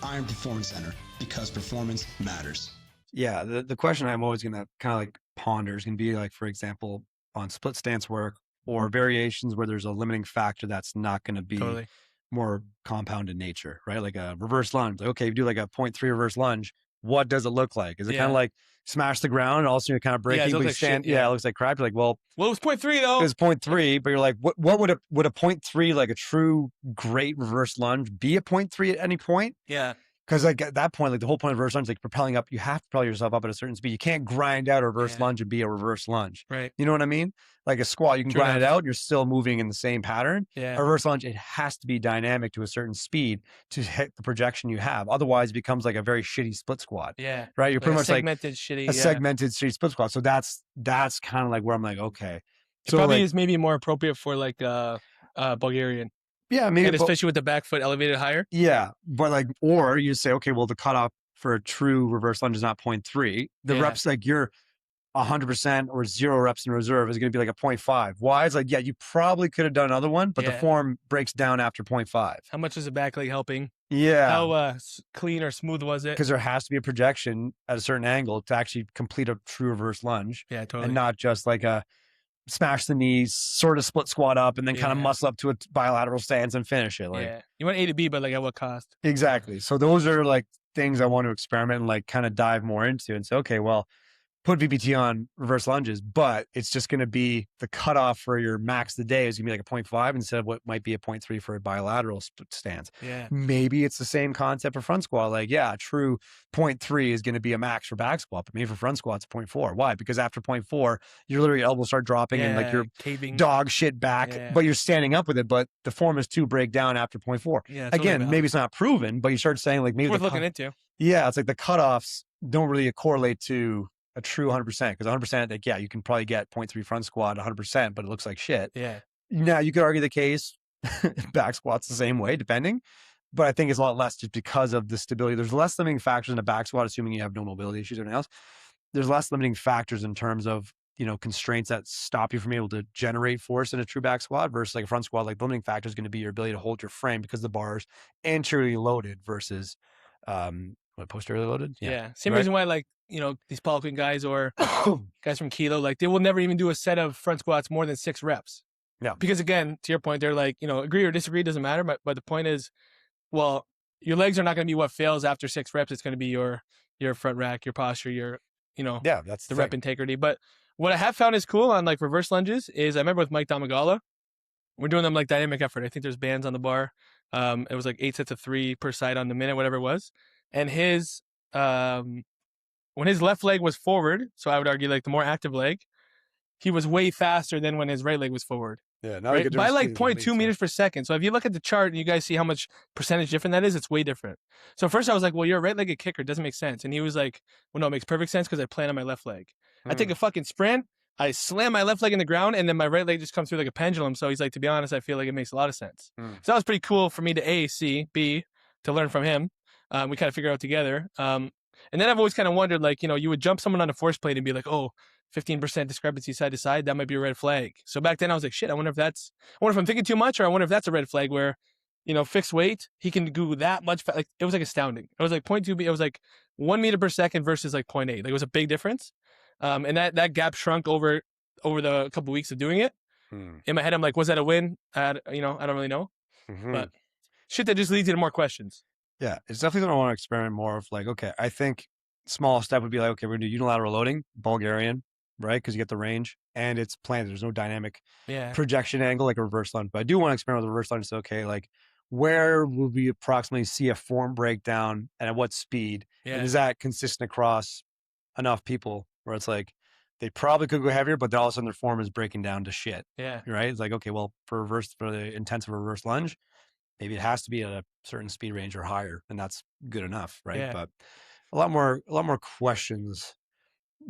Iron Performance Center, because performance matters. Yeah, the question I'm always going to kind of like ponder is going to be like, for example, on split stance work or variations where there's a limiting factor that's not going to be Totally. more compound in nature, right? Like a reverse lunge. Like, okay, you do like a 0.3 reverse lunge. What does it look like? Is it kind of like smash the ground and also you're kind of breaking, it but looks you like stand, shit, yeah. it looks like crap. You're like, well, it was 0.3 though. it was 0.3, but you're like, what would a 0.3, like a true great reverse lunge, be a 0.3 at any point? Yeah. Because like at that point, like the whole point of reverse lunge is like propelling up. You have to propel yourself up at a certain speed. You can't grind out a reverse lunge and be a reverse lunge. Right. You know what I mean? Like a squat, you can grind it out. You're still moving in the same pattern. Yeah. A reverse lunge, it has to be dynamic to a certain speed to hit the projection you have. Otherwise, it becomes like a very shitty split squat. Yeah. Right. You're pretty much segmented, shitty, a segmented shitty split squat. So that's kind of like where I'm like, okay. It probably is maybe more appropriate for like Bulgarian. Yeah, maybe, and especially with the back foot elevated higher. Yeah, but like, or you say, okay, well, the cutoff for a true reverse lunge is not 0.3. The reps, like you're 100% or 0 reps in reserve is going to be like a 0.5. Why? It's like, yeah, you probably could have done another one, but the form breaks down after 0.5. How much is the back leg helping? Yeah. How clean or smooth was it? Because there has to be a projection at a certain angle to actually complete a true reverse lunge. Yeah, totally. And not just like a smash the knees, sort of split squat up, and then kind of muscle up to a bilateral stance and finish it. Like, you want A to B, but like at what cost? Exactly. So those are like things I want to experiment and like kind of dive more into and say, okay, well, put VPT on reverse lunges, but it's just going to be the cutoff for your max of the day is going to be like a 0.5 instead of what might be a 0.3 for a bilateral stance. Yeah. Maybe it's the same concept for front squat. Like, yeah, true 0.3 is going to be a max for back squat, but maybe for front squat, it's 0.4. Why? Because after 0.4, your literally elbows start dropping and like you're caving, dog shit back, but you're standing up with it. But the form is to break down after 0.4. Yeah, again, maybe it's not proven, but you start saying like maybe it's worth looking into. Yeah, it's like the cutoffs don't really correlate to a true 100%, because 100%, like, yeah, you can probably get 0.3 front squat 100%, but it looks like shit. Yeah. Now you could argue the case back squats the same way, depending, but I think it's a lot less just because of the stability. There's less limiting factors in a back squat, assuming you have no mobility issues or anything else. There's less limiting factors in terms of, constraints that stop you from able to generate force in a true back squat versus like a front squat. Like the limiting factor is going to be your ability to hold your frame because the bar is anteriorly loaded versus posteriorly loaded. Yeah. Same reason why like, these powerlifting guys or guys from Kilo, like they will never even do a set of front squats more than 6 reps. Yeah. Because again, to your point, they're like, agree or disagree, doesn't matter. But the point is, well, your legs are not going to be what fails after 6 reps. It's going to be your front rack, your posture, your, that's the rep integrity. But what I have found is cool on like reverse lunges is I remember with Mike Damagala, we're doing them like dynamic effort. I think there's bands on the bar. It was like 8 sets of 3 per side on the minute, whatever it was. And his, when his left leg was forward, so I would argue like the more active leg, he was way faster than when his right leg was forward. Yeah, right? By like 0.2 meters per second. So if you look at the chart and you guys see how much percentage different that is, it's way different. So first I was like, well, you're a right-legged kicker. It doesn't make sense. And he was like, well, no, it makes perfect sense because I plan on my left leg. I take a fucking sprint, I slam my left leg in the ground, and then my right leg just comes through like a pendulum. So he's like, to be honest, I feel like it makes a lot of sense. So that was pretty cool for me to A, see, B, to learn from him. We kind of figured it out together. And then I've always kind of wondered, like, you would jump someone on a force plate and be like, oh, 15% discrepancy side to side, that might be a red flag. So back then I was like, shit, I wonder if I'm thinking too much, or I wonder if that's a red flag where fixed weight, he can do that much. Like it was like astounding. It was like 0.2. It was like 1 meter per second versus like 0.8. Like it was a big difference. And that gap shrunk over the couple weeks of doing it. In my head, I'm like, was that a win? I don't really know. But shit that just leads you to more questions. Yeah, it's definitely something I want to experiment more of. Like, okay, I think small step would be like, okay, we're gonna do unilateral loading, Bulgarian, right? Because you get the range and it's planted. There's no dynamic projection angle like a reverse lunge. But I do want to experiment with a reverse lunge. So, okay, like where will we approximately see a form breakdown and at what speed? Yeah. And is that consistent across enough people where it's like they probably could go heavier, but then all of a sudden their form is breaking down to shit. Yeah. Right? It's like, okay, well, for the intensive reverse lunge, maybe it has to be at a certain speed range or higher, and that's good enough, right? Yeah. But a lot more questions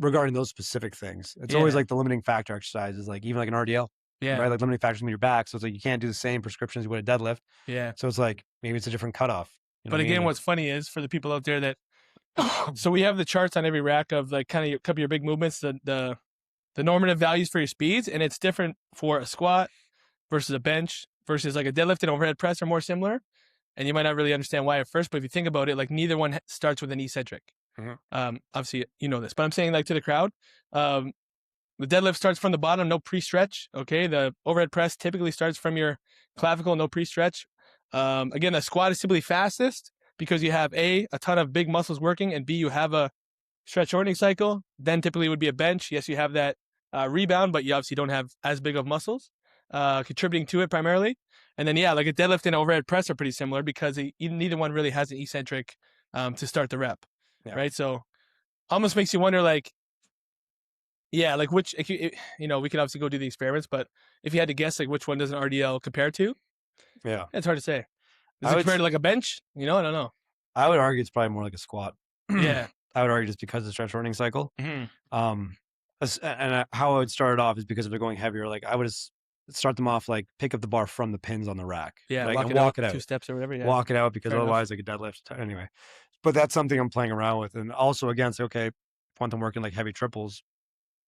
regarding those specific things. It's always like the limiting factor exercises, like even like an RDL, right? Like limiting factors in your back. So it's like you can't do the same prescriptions you would a deadlift. Yeah. So it's like maybe it's a different cutoff. But again, what's funny is for the people out there that, so we have the charts on every rack of like kind of a couple of your big movements, the normative values for your speeds, and it's different for a squat versus a bench versus like a deadlift and overhead press are more similar. And you might not really understand why at first, but if you think about it, like neither one starts with an eccentric. Obviously, you know this, but I'm saying like to the crowd, the deadlift starts from the bottom, no pre-stretch. Okay, the overhead press typically starts from your clavicle, no pre-stretch. Again, the squat is simply fastest because you have a ton of big muscles working, and B, you have a stretch shortening cycle. Then typically would be a bench. Yes, you have that rebound, but you obviously don't have as big of muscles contributing to it primarily. And then, like a deadlift and overhead press are pretty similar because neither one really has an eccentric to start the rep, right? So almost makes you wonder, like, like which, we can obviously go do the experiments, but if you had to guess, like which one does an RDL compare to? Yeah, it's hard to say. Does it compare to like a bench? I don't know. I would argue it's probably more like a squat. Yeah. I would argue just because of the stretch shortening cycle. And how I would start it off is because if they're going heavier, like I would start them off like pick up the bar from the pins on the rack. Yeah, like, walk it out 2 steps or whatever. Yeah. Walk it out because otherwise like a deadlift. Anyway, but that's something I'm playing around with. And also again, say, okay, once I'm working like heavy triples,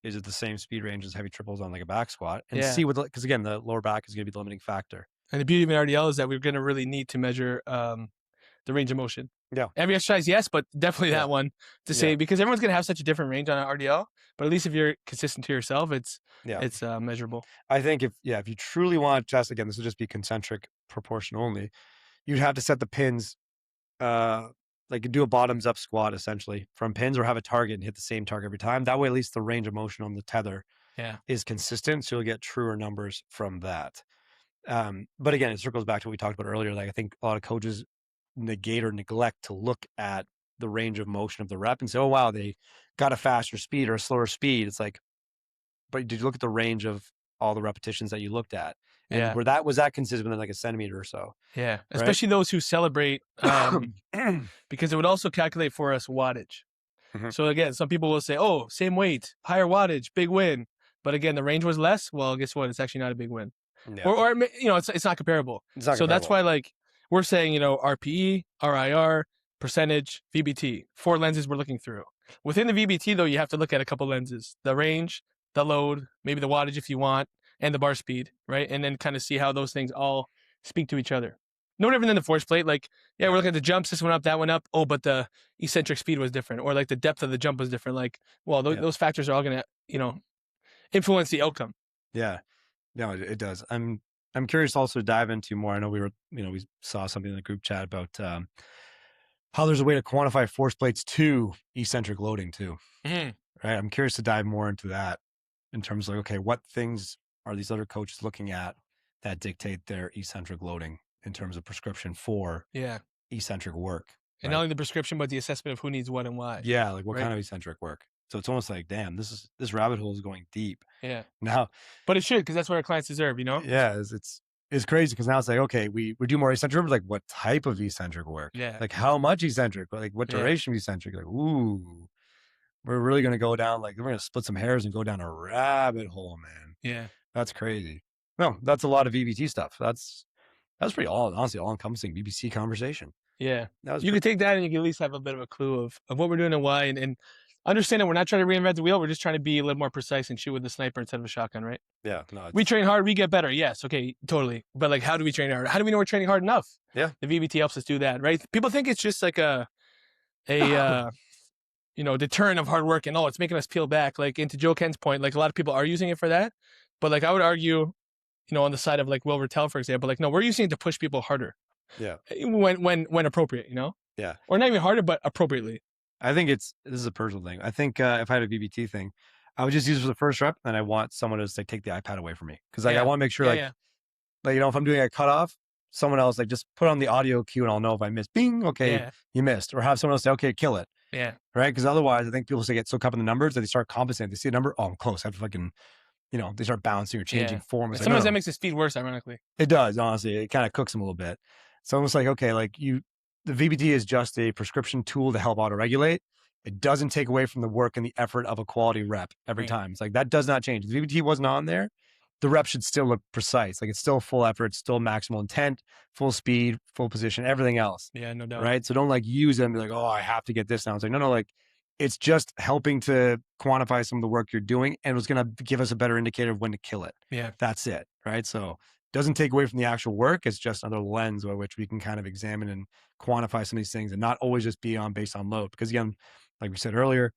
is it the same speed range as heavy triples on like a back squat? And see what, because again, the lower back is going to be the limiting factor. And the beauty of an RDL is that we're going to really need to measure the range of motion. Yeah. Every exercise, yes, but definitely that one to say, because everyone's going to have such a different range on an RDL, but at least if you're consistent to yourself, it's measurable. I think if you truly want to test, again, this would just be concentric proportion only. You'd have to set the pins, like do a bottoms up squat essentially from pins, or have a target and hit the same target every time. That way, at least the range of motion on the tether is consistent. So you'll get truer numbers from that. But again, it circles back to what we talked about earlier. Like I think a lot of coaches negate or neglect to look at the range of motion of the rep and say, oh, wow, they got a faster speed or a slower speed. It's like, but did you look at the range of all the repetitions that you looked at? And was that consistent within like a centimeter or so? Yeah. Right? Especially those who celebrate, because it would also calculate for us wattage. So again, some people will say, oh, same weight, higher wattage, big win. But again, the range was less. Well, guess what? It's actually not a big win. Yeah. Or it's not comparable. So that's why, like, we're saying, RPE, RIR, percentage, VBT, 4 lenses we're looking through. Within the VBT, though, you have to look at a couple lenses: the range, the load, maybe the wattage if you want, and the bar speed, right? And then kind of see how those things all speak to each other. No different than the force plate. Like, we're looking at the jumps, this went up, that went up. Oh, but the eccentric speed was different, or like the depth of the jump was different. Like, well, those factors are all going to, influence the outcome. Yeah. No, it does. I'm curious also to dive into more. I know we saw something in the group chat about how there's a way to quantify force plates to eccentric loading too. Right. I'm curious to dive more into that in terms of, okay, what things are these other coaches looking at that dictate their eccentric loading in terms of prescription for eccentric work. And not only the prescription, but the assessment of who needs what and why. Yeah. Like what kind of eccentric work? So it's almost like, damn, this rabbit hole is going deep. Yeah. Now, but it should, because that's what our clients deserve, Yeah, it's crazy because now it's like, okay, we do more eccentric, but like what type of eccentric work? Yeah. Like how much eccentric? Like what duration of eccentric? Like, ooh, we're really gonna go down, like we're gonna split some hairs and go down a rabbit hole, man. Yeah. That's crazy. No, that's a lot of VBT stuff. That's pretty honestly all encompassing BBC conversation. Yeah. You could take that and you can at least have a bit of a clue of what we're doing and why. And understand that we're not trying to reinvent the wheel. We're just trying to be a little more precise and shoot with the sniper instead of a shotgun, right? Yeah, no, We train hard, we get better. Yes, okay, totally. But like, how do we train hard? How do we know we're training hard enough? Yeah. The VBT helps us do that, right? People think it's just like a deterrent of hard work and it's making us peel back. Like, into Joe Ken's point, like a lot of people are using it for that, but like I would argue, on the side of like Will Rattel, for example, like no, we're using it to push people harder. Yeah. When appropriate, Yeah. or not even harder, but appropriately. I think this is a personal thing. I think if I had a VBT thing, I would just use it for the first rep, and I want someone to say, take the iPad away from me. Cause like, I want to make sure like, if I'm doing a cutoff, someone else like just put on the audio cue and I'll know if I missed. Bing. Okay. You missed. Or have someone else say, okay, kill it. Yeah. Right. Cause otherwise I think people get so caught up in the numbers that they start compensating. They see a number. Oh, I'm close. I have to fucking, they start bouncing or changing form. Sometimes like, that makes the speed worse, ironically. It does, honestly. It kind of cooks them a little bit. It's almost like, okay, like the VBT is just a prescription tool to help auto-regulate. It doesn't take away from the work and the effort of a quality rep every time. It's like, that does not change. If the VBT wasn't on there, the rep should still look precise. Like, it's still full effort, still maximal intent, full speed, full position, everything else. Yeah, no doubt. Right? So don't like use them and be like, oh, I have to get this now. It's like, no, like it's just helping to quantify some of the work you're doing, and it's going to give us a better indicator of when to kill it. Yeah. That's it. Right? So doesn't take away from the actual work. It's just another lens by which we can kind of examine and quantify some of these things and not always just be on based on load. Because again, like we said earlier,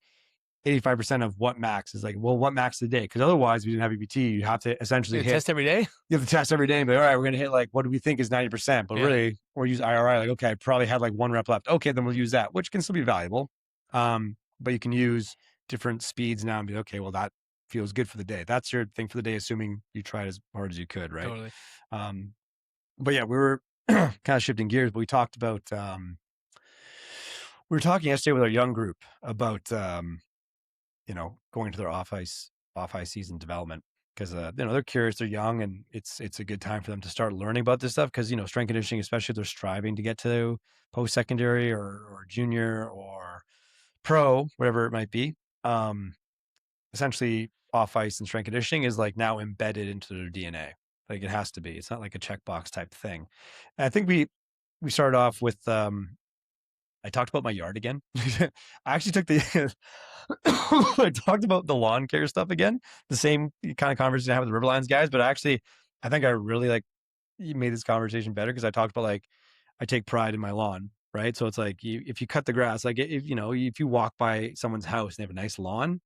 85% of what max is like, well, what max today? Because otherwise, if you didn't have EBT, you have to essentially test every day. You have to test every day and be like, all right, we're going to hit like, what do we think is 90%? But really, or use IRI, like, okay, I probably had like one rep left. Okay, then we'll use that, which can still be valuable. But you can use different speeds now and be, okay, well, that feels good for the day. That's your thing for the day, assuming you tried as hard as you could, right? Totally. But yeah, we were kind of shifting gears, but we talked about, we were talking yesterday with our young group about, going to their off ice season development because, they're curious, they're young, and it's a good time for them to start learning about this stuff. Cause strength conditioning, especially if they're striving to get to post-secondary or junior or pro, whatever it might be. Essentially off ice and strength conditioning is like now embedded into their DNA. Like it has to be. It's not like a checkbox type thing. And I think we started off with, I talked about my yard again. I actually took I talked about the lawn care stuff again, the same kind of conversation I had with the Riverlines guys, but I think I really like made this conversation better because I talked about like, I take pride in my lawn, right? So it's like, if you cut the grass, like if you walk by someone's house and they have a nice lawn,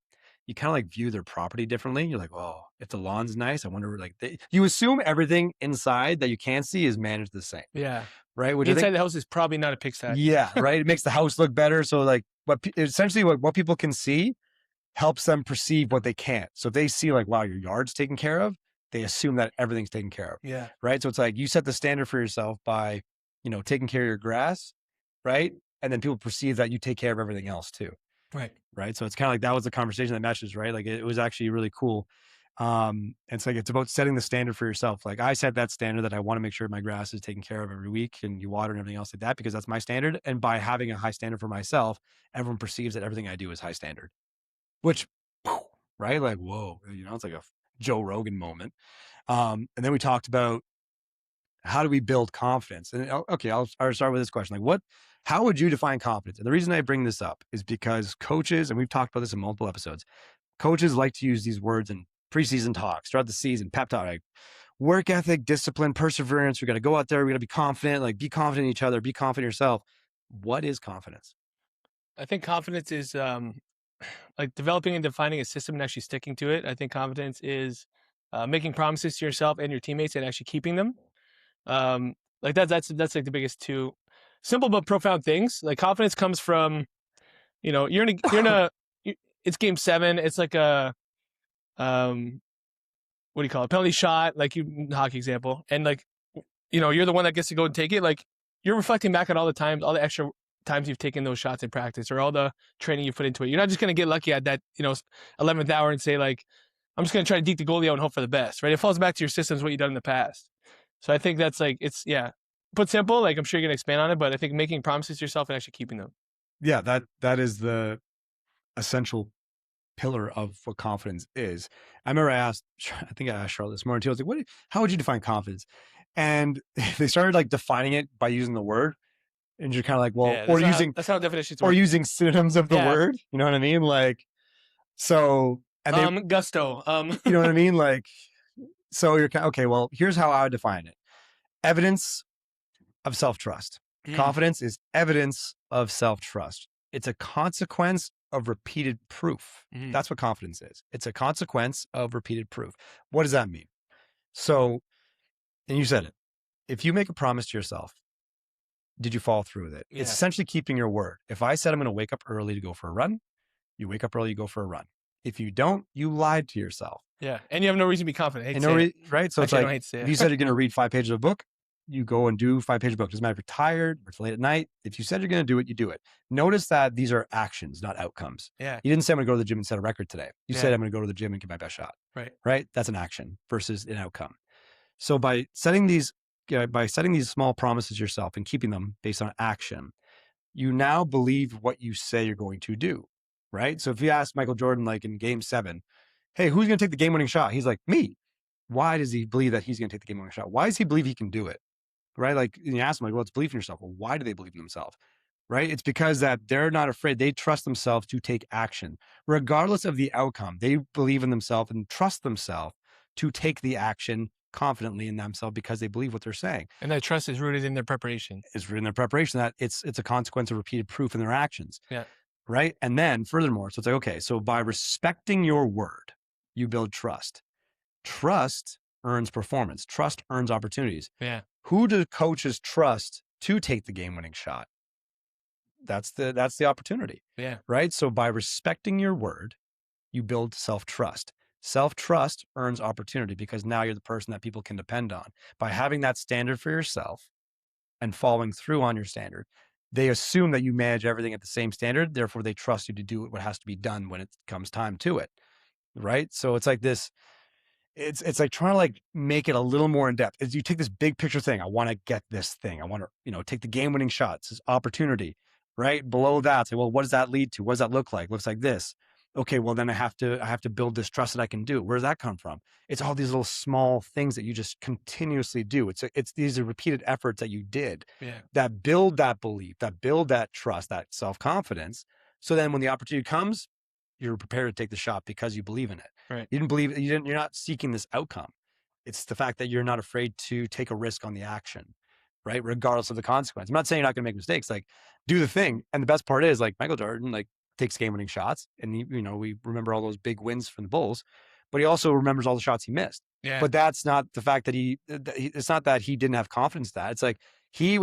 you kind of like view their property differently. You're like, oh, if the lawn's nice, I wonder like you assume everything inside that you can't see is managed the same. Yeah. Right. Which inside the house is probably not a pigsty. Yeah. Right. It makes the house look better. So like essentially what people can see helps them perceive what they can't. So if they see like, wow, your yard's taken care of, they assume that everything's taken care of. Yeah. Right. So it's like you set the standard for yourself by, taking care of your grass. Right. And then people perceive that you take care of everything else too. Right. Right. So it's kind of like that was the conversation that matches, right? Like it was actually really cool. And it's like, it's about setting the standard for yourself. Like I set that standard that I want to make sure my grass is taken care of every week and you water and everything else like that, because that's my standard. And by having a high standard for myself, everyone perceives that everything I do is high standard, which, right? Like, whoa, it's like a Joe Rogan moment. And then we talked about how do we build confidence? And okay, I'll start with this question. Like how would you define confidence? And the reason I bring this up is because coaches, and we've talked about this in multiple episodes, coaches like to use these words in preseason talks throughout the season, pep talk, like work ethic, discipline, perseverance. We got to go out there. We got to be confident, like be confident in each other, be confident in yourself. What is confidence? I think confidence is like developing and defining a system and actually sticking to it. I think confidence is making promises to yourself and your teammates and actually keeping them. Like that's like the biggest two simple but profound things. Like confidence comes from, you're in a it's game 7. It's like a what do you call it? Penalty shot, like hockey example. And like, you're the one that gets to go and take it. Like you're reflecting back on all the extra times you've taken those shots in practice or all the training you put into it. You're not just going to get lucky at that, 11th hour and say like, I'm just going to try to deke the goalie out and hope for the best, right? It falls back to your systems, what you've done in the past. So I think that's like, put simple, like I'm sure you're going to expand on it, but I think making promises to yourself and actually keeping them. Yeah, that is the essential pillar of what confidence is. I remember I asked Charlotte this morning too, I was like, how would you define confidence? And they started like defining it by using the word. And you're kind of like, well, Yeah, or that's how definitions work. using synonyms of the Yeah. word. You know what I mean? Like, so, and they, Gusto. you know what I mean? Like, so you're okay. Well, here's how I would define it: evidence of self-trust. Confidence is evidence of self-trust. It's a consequence of repeated proof. That's what confidence is. It's a consequence of repeated proof. What does that mean? So, and you said it. If you make a promise to yourself, did you follow through with it? Yeah. It's essentially keeping your word. If I said I'm going to wake up early to go for a run, you wake up early, you go for a run. If you don't, you lied to yourself. Yeah, and you have no reason to be confident. I hate And to say it. right? So Actually, I it's don't like, hate to say if it. you said you're going to read 5 pages of a book, you go and do 5 pages of a book. Doesn't matter if you're tired or it's late at night. If you said you're going to do it, you do it. Notice that these are actions, not outcomes. Yeah, You didn't say I'm going to go to the gym and set a record today. You Yeah. said I'm going to go to the gym and give my best shot. right. Right? That's an action versus an outcome. So by setting these small promises yourself and keeping them based on action, you now believe what you say you're going to do. Right? So if you ask Michael Jordan, like in game 7, hey, who's going to take the game-winning shot? He's like, me. Why does he believe that he's going to take the game-winning shot? Why does he believe he can do it? Right? Like, and you ask them, like, well, it's belief in yourself. Well, why do they believe in themselves? Right? It's because that they're not afraid. They trust themselves to take action, regardless of the outcome. They believe in themselves and trust themselves to take the action confidently in themselves because they believe what they're saying. And that trust is rooted in their preparation. It's rooted in their preparation. That it's a consequence of repeated proof in their actions. Yeah. Right? And then furthermore, so it's like, okay, so by respecting your word, you build trust. Trust earns performance. Trust earns opportunities. Yeah. Who do coaches trust to take the game-winning shot? That's the opportunity. Yeah. Right? So by respecting your word, you build self-trust. Self-trust earns opportunity because now you're the person that people can depend on. By having that standard for yourself and following through on your standard, they assume that you manage everything at the same standard. Therefore, they trust you to do what has to be done when it comes time to it. Right? So it's like this. It's like trying to like make it a little more in depth. As you take this big picture thing, I want to get this thing. I want to, take the game-winning shots, this opportunity. Right below that, say, well, what does that lead to? What does that look like? Looks like this. Okay, well then I have to build this trust that I can do. Where does that come from? It's all these little small things that you just continuously do. It's these are repeated efforts that you did that build that belief, that build that trust, that self-confidence. So then when the opportunity comes, you're prepared to take the shot because you believe in it. Right. You're not seeking this outcome. It's the fact that you're not afraid to take a risk on the action, right? Regardless of the consequence. I'm not saying you're not going to make mistakes. Like, do the thing. And the best part is, like, Michael Jordan, like, takes game-winning shots, and we remember all those big wins from the Bulls, but he also remembers all the shots he missed. Yeah. But that's not the fact that it's not that he didn't have confidence in that. It's like he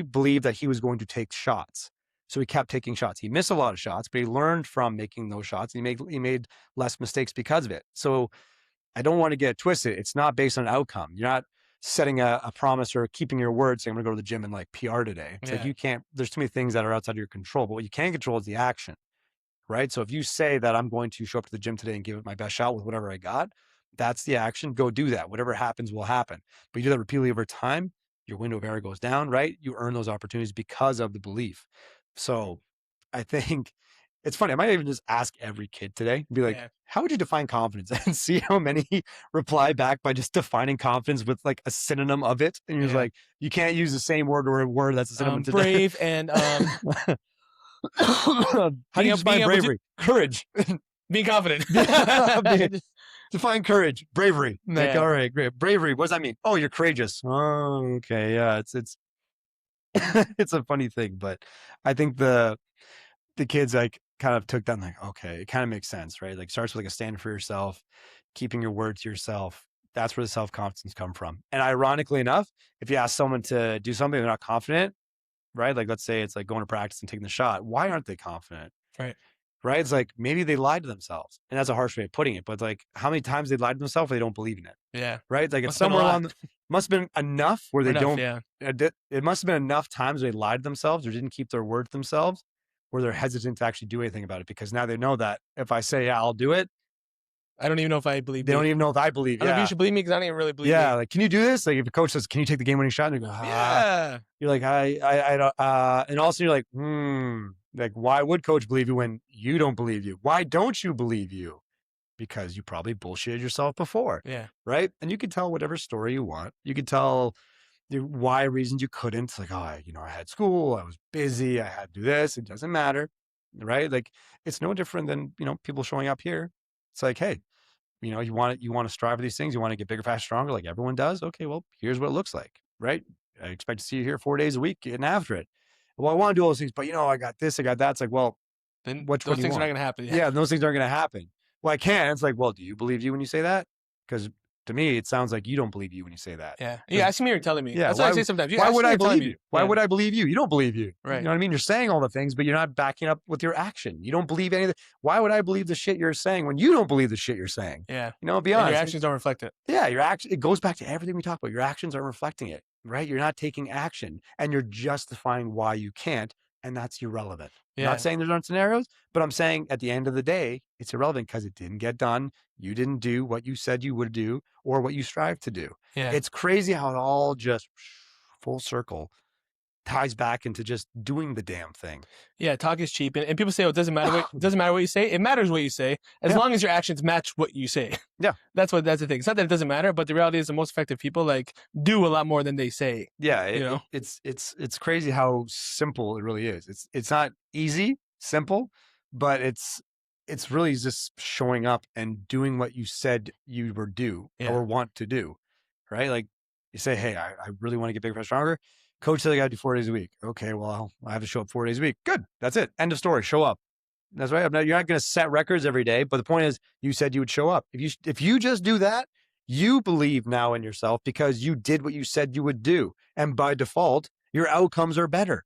believed that he was going to take shots. So he kept taking shots. He missed a lot of shots, but he learned from making those shots. And he made less mistakes because of it. So I don't want to get it twisted. It's not based on an outcome. You're not setting a promise or keeping your word saying, I'm going to go to the gym and like PR today. It's like you can't, there's too many things that are outside of your control, but what you can control is the action, right? So if you say that I'm going to show up to the gym today and give it my best shot with whatever I got, that's the action. Go do that. Whatever happens will happen. But you do that repeatedly over time, your window of error goes down, right? You earn those opportunities because of the belief. So I think it's funny. I might even just ask every kid today and be like, how would you define confidence? And see how many reply back by just defining confidence with like a synonym of it. And you're just like, you can't use the same word or a word that's a synonym to brave and how do you define bravery? Courage. Being confident. Define courage. Bravery. Like, Yeah. all right, great. Bravery. What does that mean? Oh, you're courageous. Oh, okay. Yeah. It's it's a funny thing, but I think the kids like kind of took that and like, okay, it kind of makes sense, right? Like starts with like a standard for yourself, keeping your word to yourself. That's where the self-confidence come from. And ironically enough, if you ask someone to do something they're not confident, right? Like let's say it's like going to practice and taking the shot. Why aren't they confident? Right? It's like maybe they lied to themselves. And that's a harsh way of putting it, but like how many times they lied to themselves, they don't believe in it. Yeah. Right? Like it's Must have been a somewhere lot. along must have been enough where they Enough, don't yeah. it must have been enough times they lied to themselves or didn't keep their word to themselves where they're hesitant to actually do anything about it because now they know that if I say, yeah, I'll do it, I don't even know if I believe they don't even know if I believe. I don't know if you should believe me because I don't even really believe Yeah. me. Like, can you do this? Like if a coach says, can you take the game winning shot? And you go, Yeah. You're like, I don't, and also you're like, like, why would coach believe you when you don't believe you? Why don't you believe you? Because you probably bullshitted yourself before. Yeah. Right. And you can tell whatever story you want. You can tell, why reasons you couldn't. It's like, oh, I had school, I was busy, I had to do this. It doesn't matter, right? Like, it's no different than, people showing up here. It's like, hey, you want to strive for these things. You want to get bigger, faster, stronger, like everyone does. Okay, well, here's what it looks like, right? I expect to see you here 4 days a week getting after it. Well, I want to do all those things, but I got this, I got that. It's like, well, then which those one do you things are not want? going to happen. Yeah, those things aren't going to happen. Well, I can't. It's like, well, do you believe you when you say that? Because to me, it sounds like you don't believe you when you say that. Yeah. Ask me or telling me. Yeah, That's what I say sometimes. Why would I believe me. you? Why would I believe you? You don't believe you. Right. You know what I mean? You're saying all the things, but you're not backing up with your action. You don't believe anything. Why would I believe the shit you're saying when you don't believe the shit you're saying? Yeah. Be honest. Your actions don't reflect it. Yeah, it goes back to everything we talk about. Your actions aren't reflecting it, right? You're not taking action, and you're justifying why you can't, and that's irrelevant. Yeah. I'm not saying there aren't scenarios, but I'm saying at the end of the day, it's irrelevant because it didn't get done. You didn't do what you said you would do or what you strive to do. Yeah. It's crazy how it all just full circle ties back into just doing the damn thing. Yeah, talk is cheap, and people say, "Oh, it doesn't matter what you say." It matters what you say, as long as your actions match what you say. Yeah, that's the thing. It's not that it doesn't matter, but the reality is the most effective people do a lot more than they say. Yeah, it's crazy how simple it really is. It's not easy, simple, but it's really just showing up and doing what you said you were do or want to do, right? Like you say, hey, I really want to get bigger, faster, stronger. Coach said I got to do 4 days a week. Okay, well, I have to show up 4 days a week. Good. That's it. End of story. Show up. That's right. You're not going to set records every day, but the point is you said you would show up. If you just do that, you believe now in yourself because you did what you said you would do. And by default, your outcomes are better.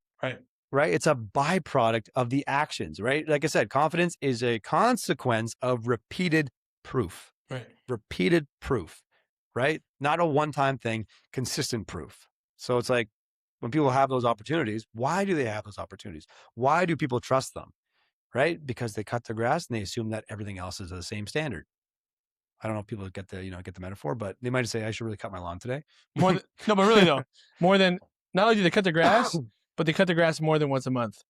Right? It's a byproduct of the actions, right? Like I said, confidence is a consequence of repeated proof. Right. Repeated proof, right? Not a one-time thing, consistent proof. So it's like, when people have those opportunities, why do they have those opportunities? Why do people trust them? Right? Because they cut the grass and they assume that everything else is the same standard. I don't know if people get the metaphor, but they might say, I should really cut my lawn today. But really though, more than, not only do they cut the grass, but they cut the grass more than once a month.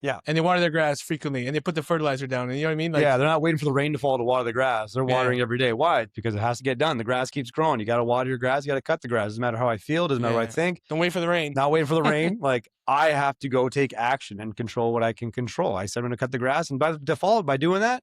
Yeah. And they water their grass frequently and they put the fertilizer down. And you know what I mean? They're not waiting for the rain to fall to water the grass. They're watering every day. Why? Because it has to get done. The grass keeps growing. You got to water your grass. You got to cut the grass. Doesn't matter how I feel. Doesn't matter what I think. Don't wait for the rain. Not waiting for the rain. Like, I have to go take action and control what I can control. I said I'm going to cut the grass. And by default, by doing that,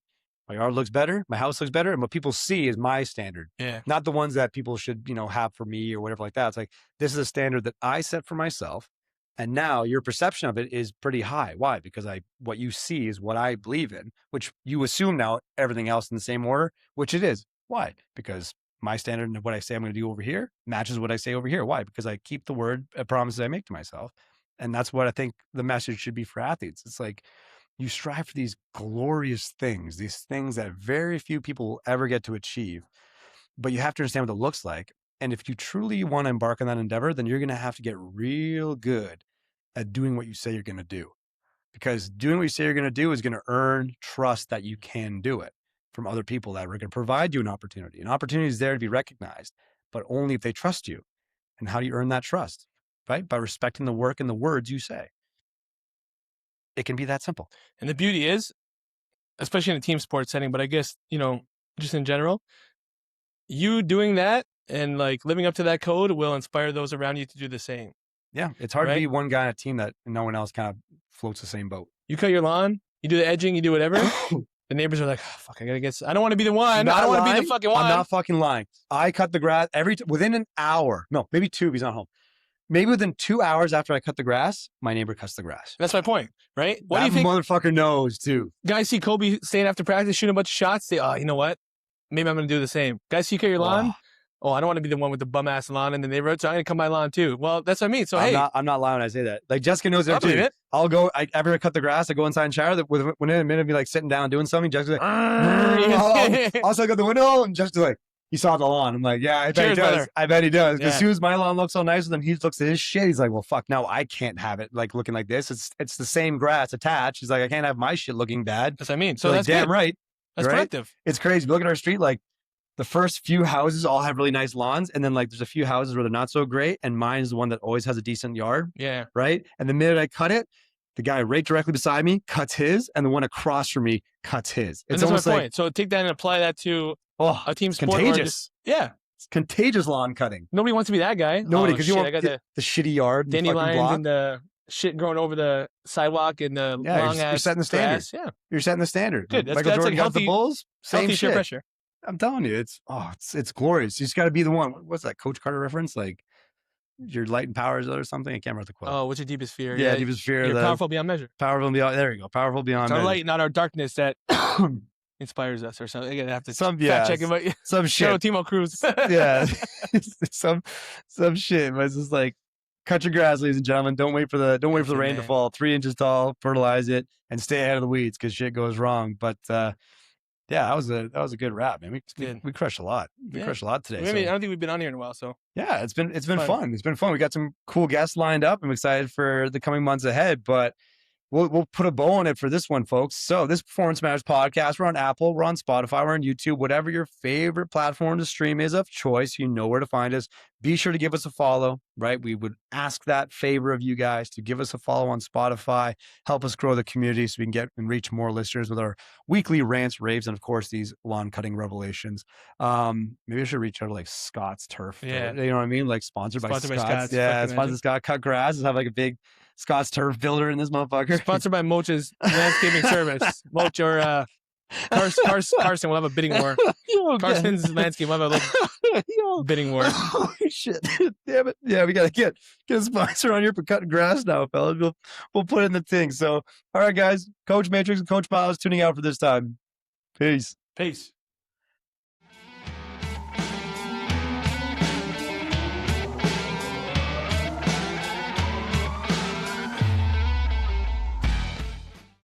my yard looks better. My house looks better. And what people see is my standard. Yeah. Not the ones that people should, have for me or whatever like that. It's like, this is a standard that I set for myself. And now your perception of it is pretty high. Why? Because what you see is what I believe in, which you assume now everything else in the same order, which it is. Why? Because my standard and what I say I'm going to do over here matches what I say over here. Why? Because I keep the word, promises I make to myself. And that's what I think the message should be for athletes. It's like, you strive for these glorious things, these things that very few people will ever get to achieve, but you have to understand what it looks like. And if you truly want to embark on that endeavor, then you're going to have to get real good at doing what you say you're going to do, because doing what you say you're going to do is going to earn trust that you can do it from other people that are going to provide you an opportunity. An opportunity is there to be recognized, but only if they trust you. And how do you earn that trust? Right? By respecting the work and the words you say. It can be that simple. And the beauty is, especially in a team sports setting, but I guess, just in general, you doing that and living up to that code will inspire those around you to do the same. Yeah. It's hard to be one guy on a team that no one else kind of floats the same boat. You cut your lawn, you do the edging, you do whatever. The neighbors are like, oh, fuck, I don't want to be the one. I don't want to be the fucking one. I'm not fucking lying. I cut the grass within an hour. No, maybe 2 if he's not home. Maybe within 2 hours after I cut the grass, my neighbor cuts the grass. That's my point, right? What that do you think? Motherfucker knows too. Guys see Kobe staying after practice, shooting a bunch of shots. They, you know what? Maybe I'm going to do the same. Guys see you cut your lawn. Oh, I don't want to be the one with the bum ass lawn in the neighborhood, so I'm going to cut my lawn too. Well, that's what I mean. So I'm not lying when I say that. Like Jessica knows that too. I'll go. After I cut the grass, I go inside and shower. Within a minute, be sitting down doing something. Jessica's like, I'll look out the window, and Jessica's like, "You saw the lawn." I'm like, "Yeah, I bet he does. Brother. I bet he does." As soon as my lawn looks so nice, then he looks at his shit. He's like, "Well, fuck, now I can't have it looking like this. It's the same grass attached." He's like, "I can't have my shit looking bad." That's what I mean. So that's damn good. Right. That's productive. It's crazy. Look at our street. The first few houses all have really nice lawns, and then there's a few houses where they're not so great, and mine is the one that always has a decent yard. Yeah. Right. And the minute I cut it, the guy right directly beside me cuts his, and the one across from me cuts his. It's almost my point. So take that and apply that to a team sport. Contagious. Yeah. It's contagious lawn cutting. Nobody wants to be that guy. Nobody, Oh, because shit, you I want got the the shitty yard and the fucking dandelions block. and the shit growing over the sidewalk and the Yeah, long you're ass setting the standard. grass. Yeah, You're setting the standard. good. That's, Michael that's Jordan like got healthy, the Bulls. Same healthy peer shit. pressure. I'm telling you, it's glorious. You just got to be the one. What's that Coach Carter reference? Like your light and powers or something. I can't remember the quote. Oh, what's your deepest fear? Yeah, deepest fear. You're The powerful beyond measure. powerful beyond. There you go. Powerful beyond. It's our measure. light, not our darkness, that inspires us or something. I have to Some fact check it, but some show shit. Timo Cruz. Yeah, some shit. But it's just like cut your grass, ladies and gentlemen. Don't wait for the rain to man. fall. 3 inches tall. Fertilize it and stay ahead of the weeds because shit goes wrong. But yeah, that was a good wrap, man. We crushed a lot. We crushed a lot today. I mean, I don't think we've been on here in a while, so Yeah, it's been fun. It's been fun. We got some cool guests lined up. I'm excited for the coming months ahead, but we'll put a bow on it for this one, folks. So this Performance Matters podcast, we're on Apple, we're on Spotify, we're on YouTube, whatever your favorite platform to stream is of choice, you know where to find us. Be sure to give us a follow, right? We would ask that favor of you guys to give us a follow on Spotify, help us grow the community so we can get and reach more listeners with our weekly rants, raves, and of course, these lawn cutting revelations. Maybe I should reach out to like Scott's Turf. Yeah. You know what I mean? Like sponsored by Scott's. Yeah, fucking sponsored by Scott. Cut grass. Just have like a big Scott's Turf builder in this motherfucker. sponsored by Moch's landscaping service. Moch or Carson will have a bidding war. Carson's landscape will have a bidding war. Oh shit! Damn it! Yeah, we gotta get a sponsor on here for cutting grass now, fellas. We'll put it in the thing. So, all right, guys. Coach Matrixx and Coach Myles tuning out for this time. Peace. Peace.